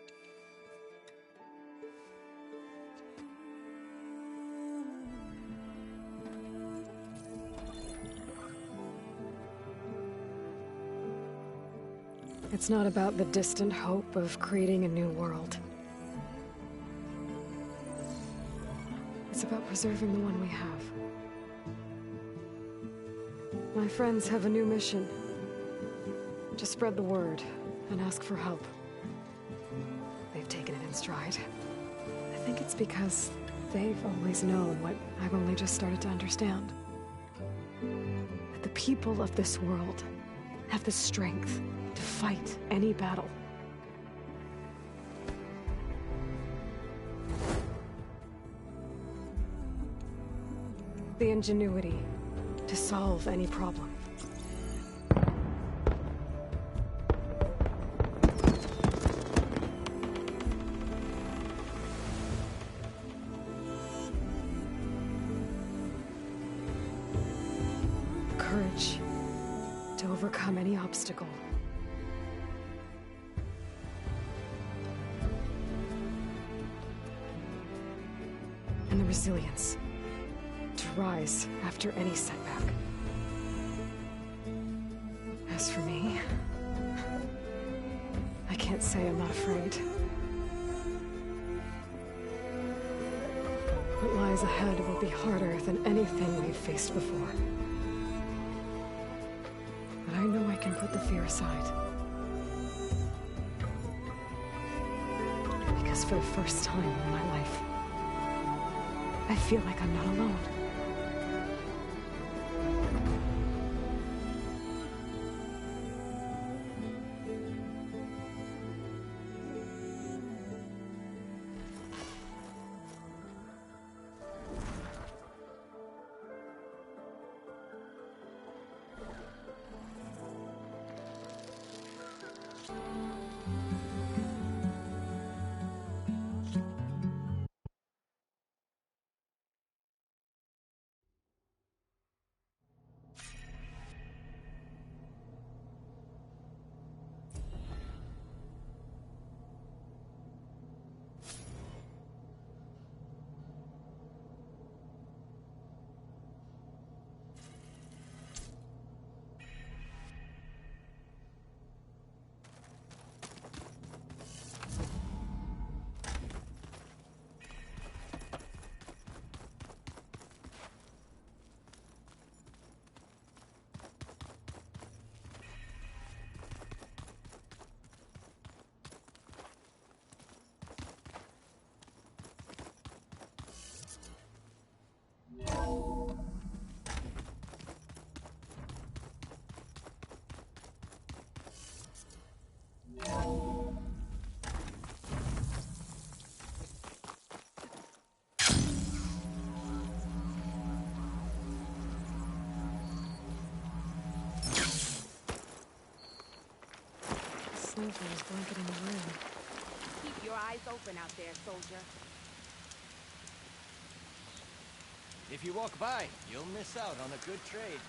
Speaker 4: It's not about the distant hope of creating a new world. It's about preserving the one we have. My friends have a new mission. To spread the word and ask for help. They've taken it in stride. I think it's because they've always known what I've only just started to understand. That the people of this world have the strength to fight any battle. The ingenuity to solve any problem. Courage to overcome any obstacle. And the resilience to rise after any setback. As for me, I can't say I'm not afraid. What lies lies ahead will be harder than anything we've faced before. But I know I can put the fear aside. Because for the first time in my life, I feel like I'm not alone. Soldiers blanketing the room.
Speaker 21: Keep your eyes open out there, soldier.
Speaker 22: If you walk by, you'll miss out on a good trade.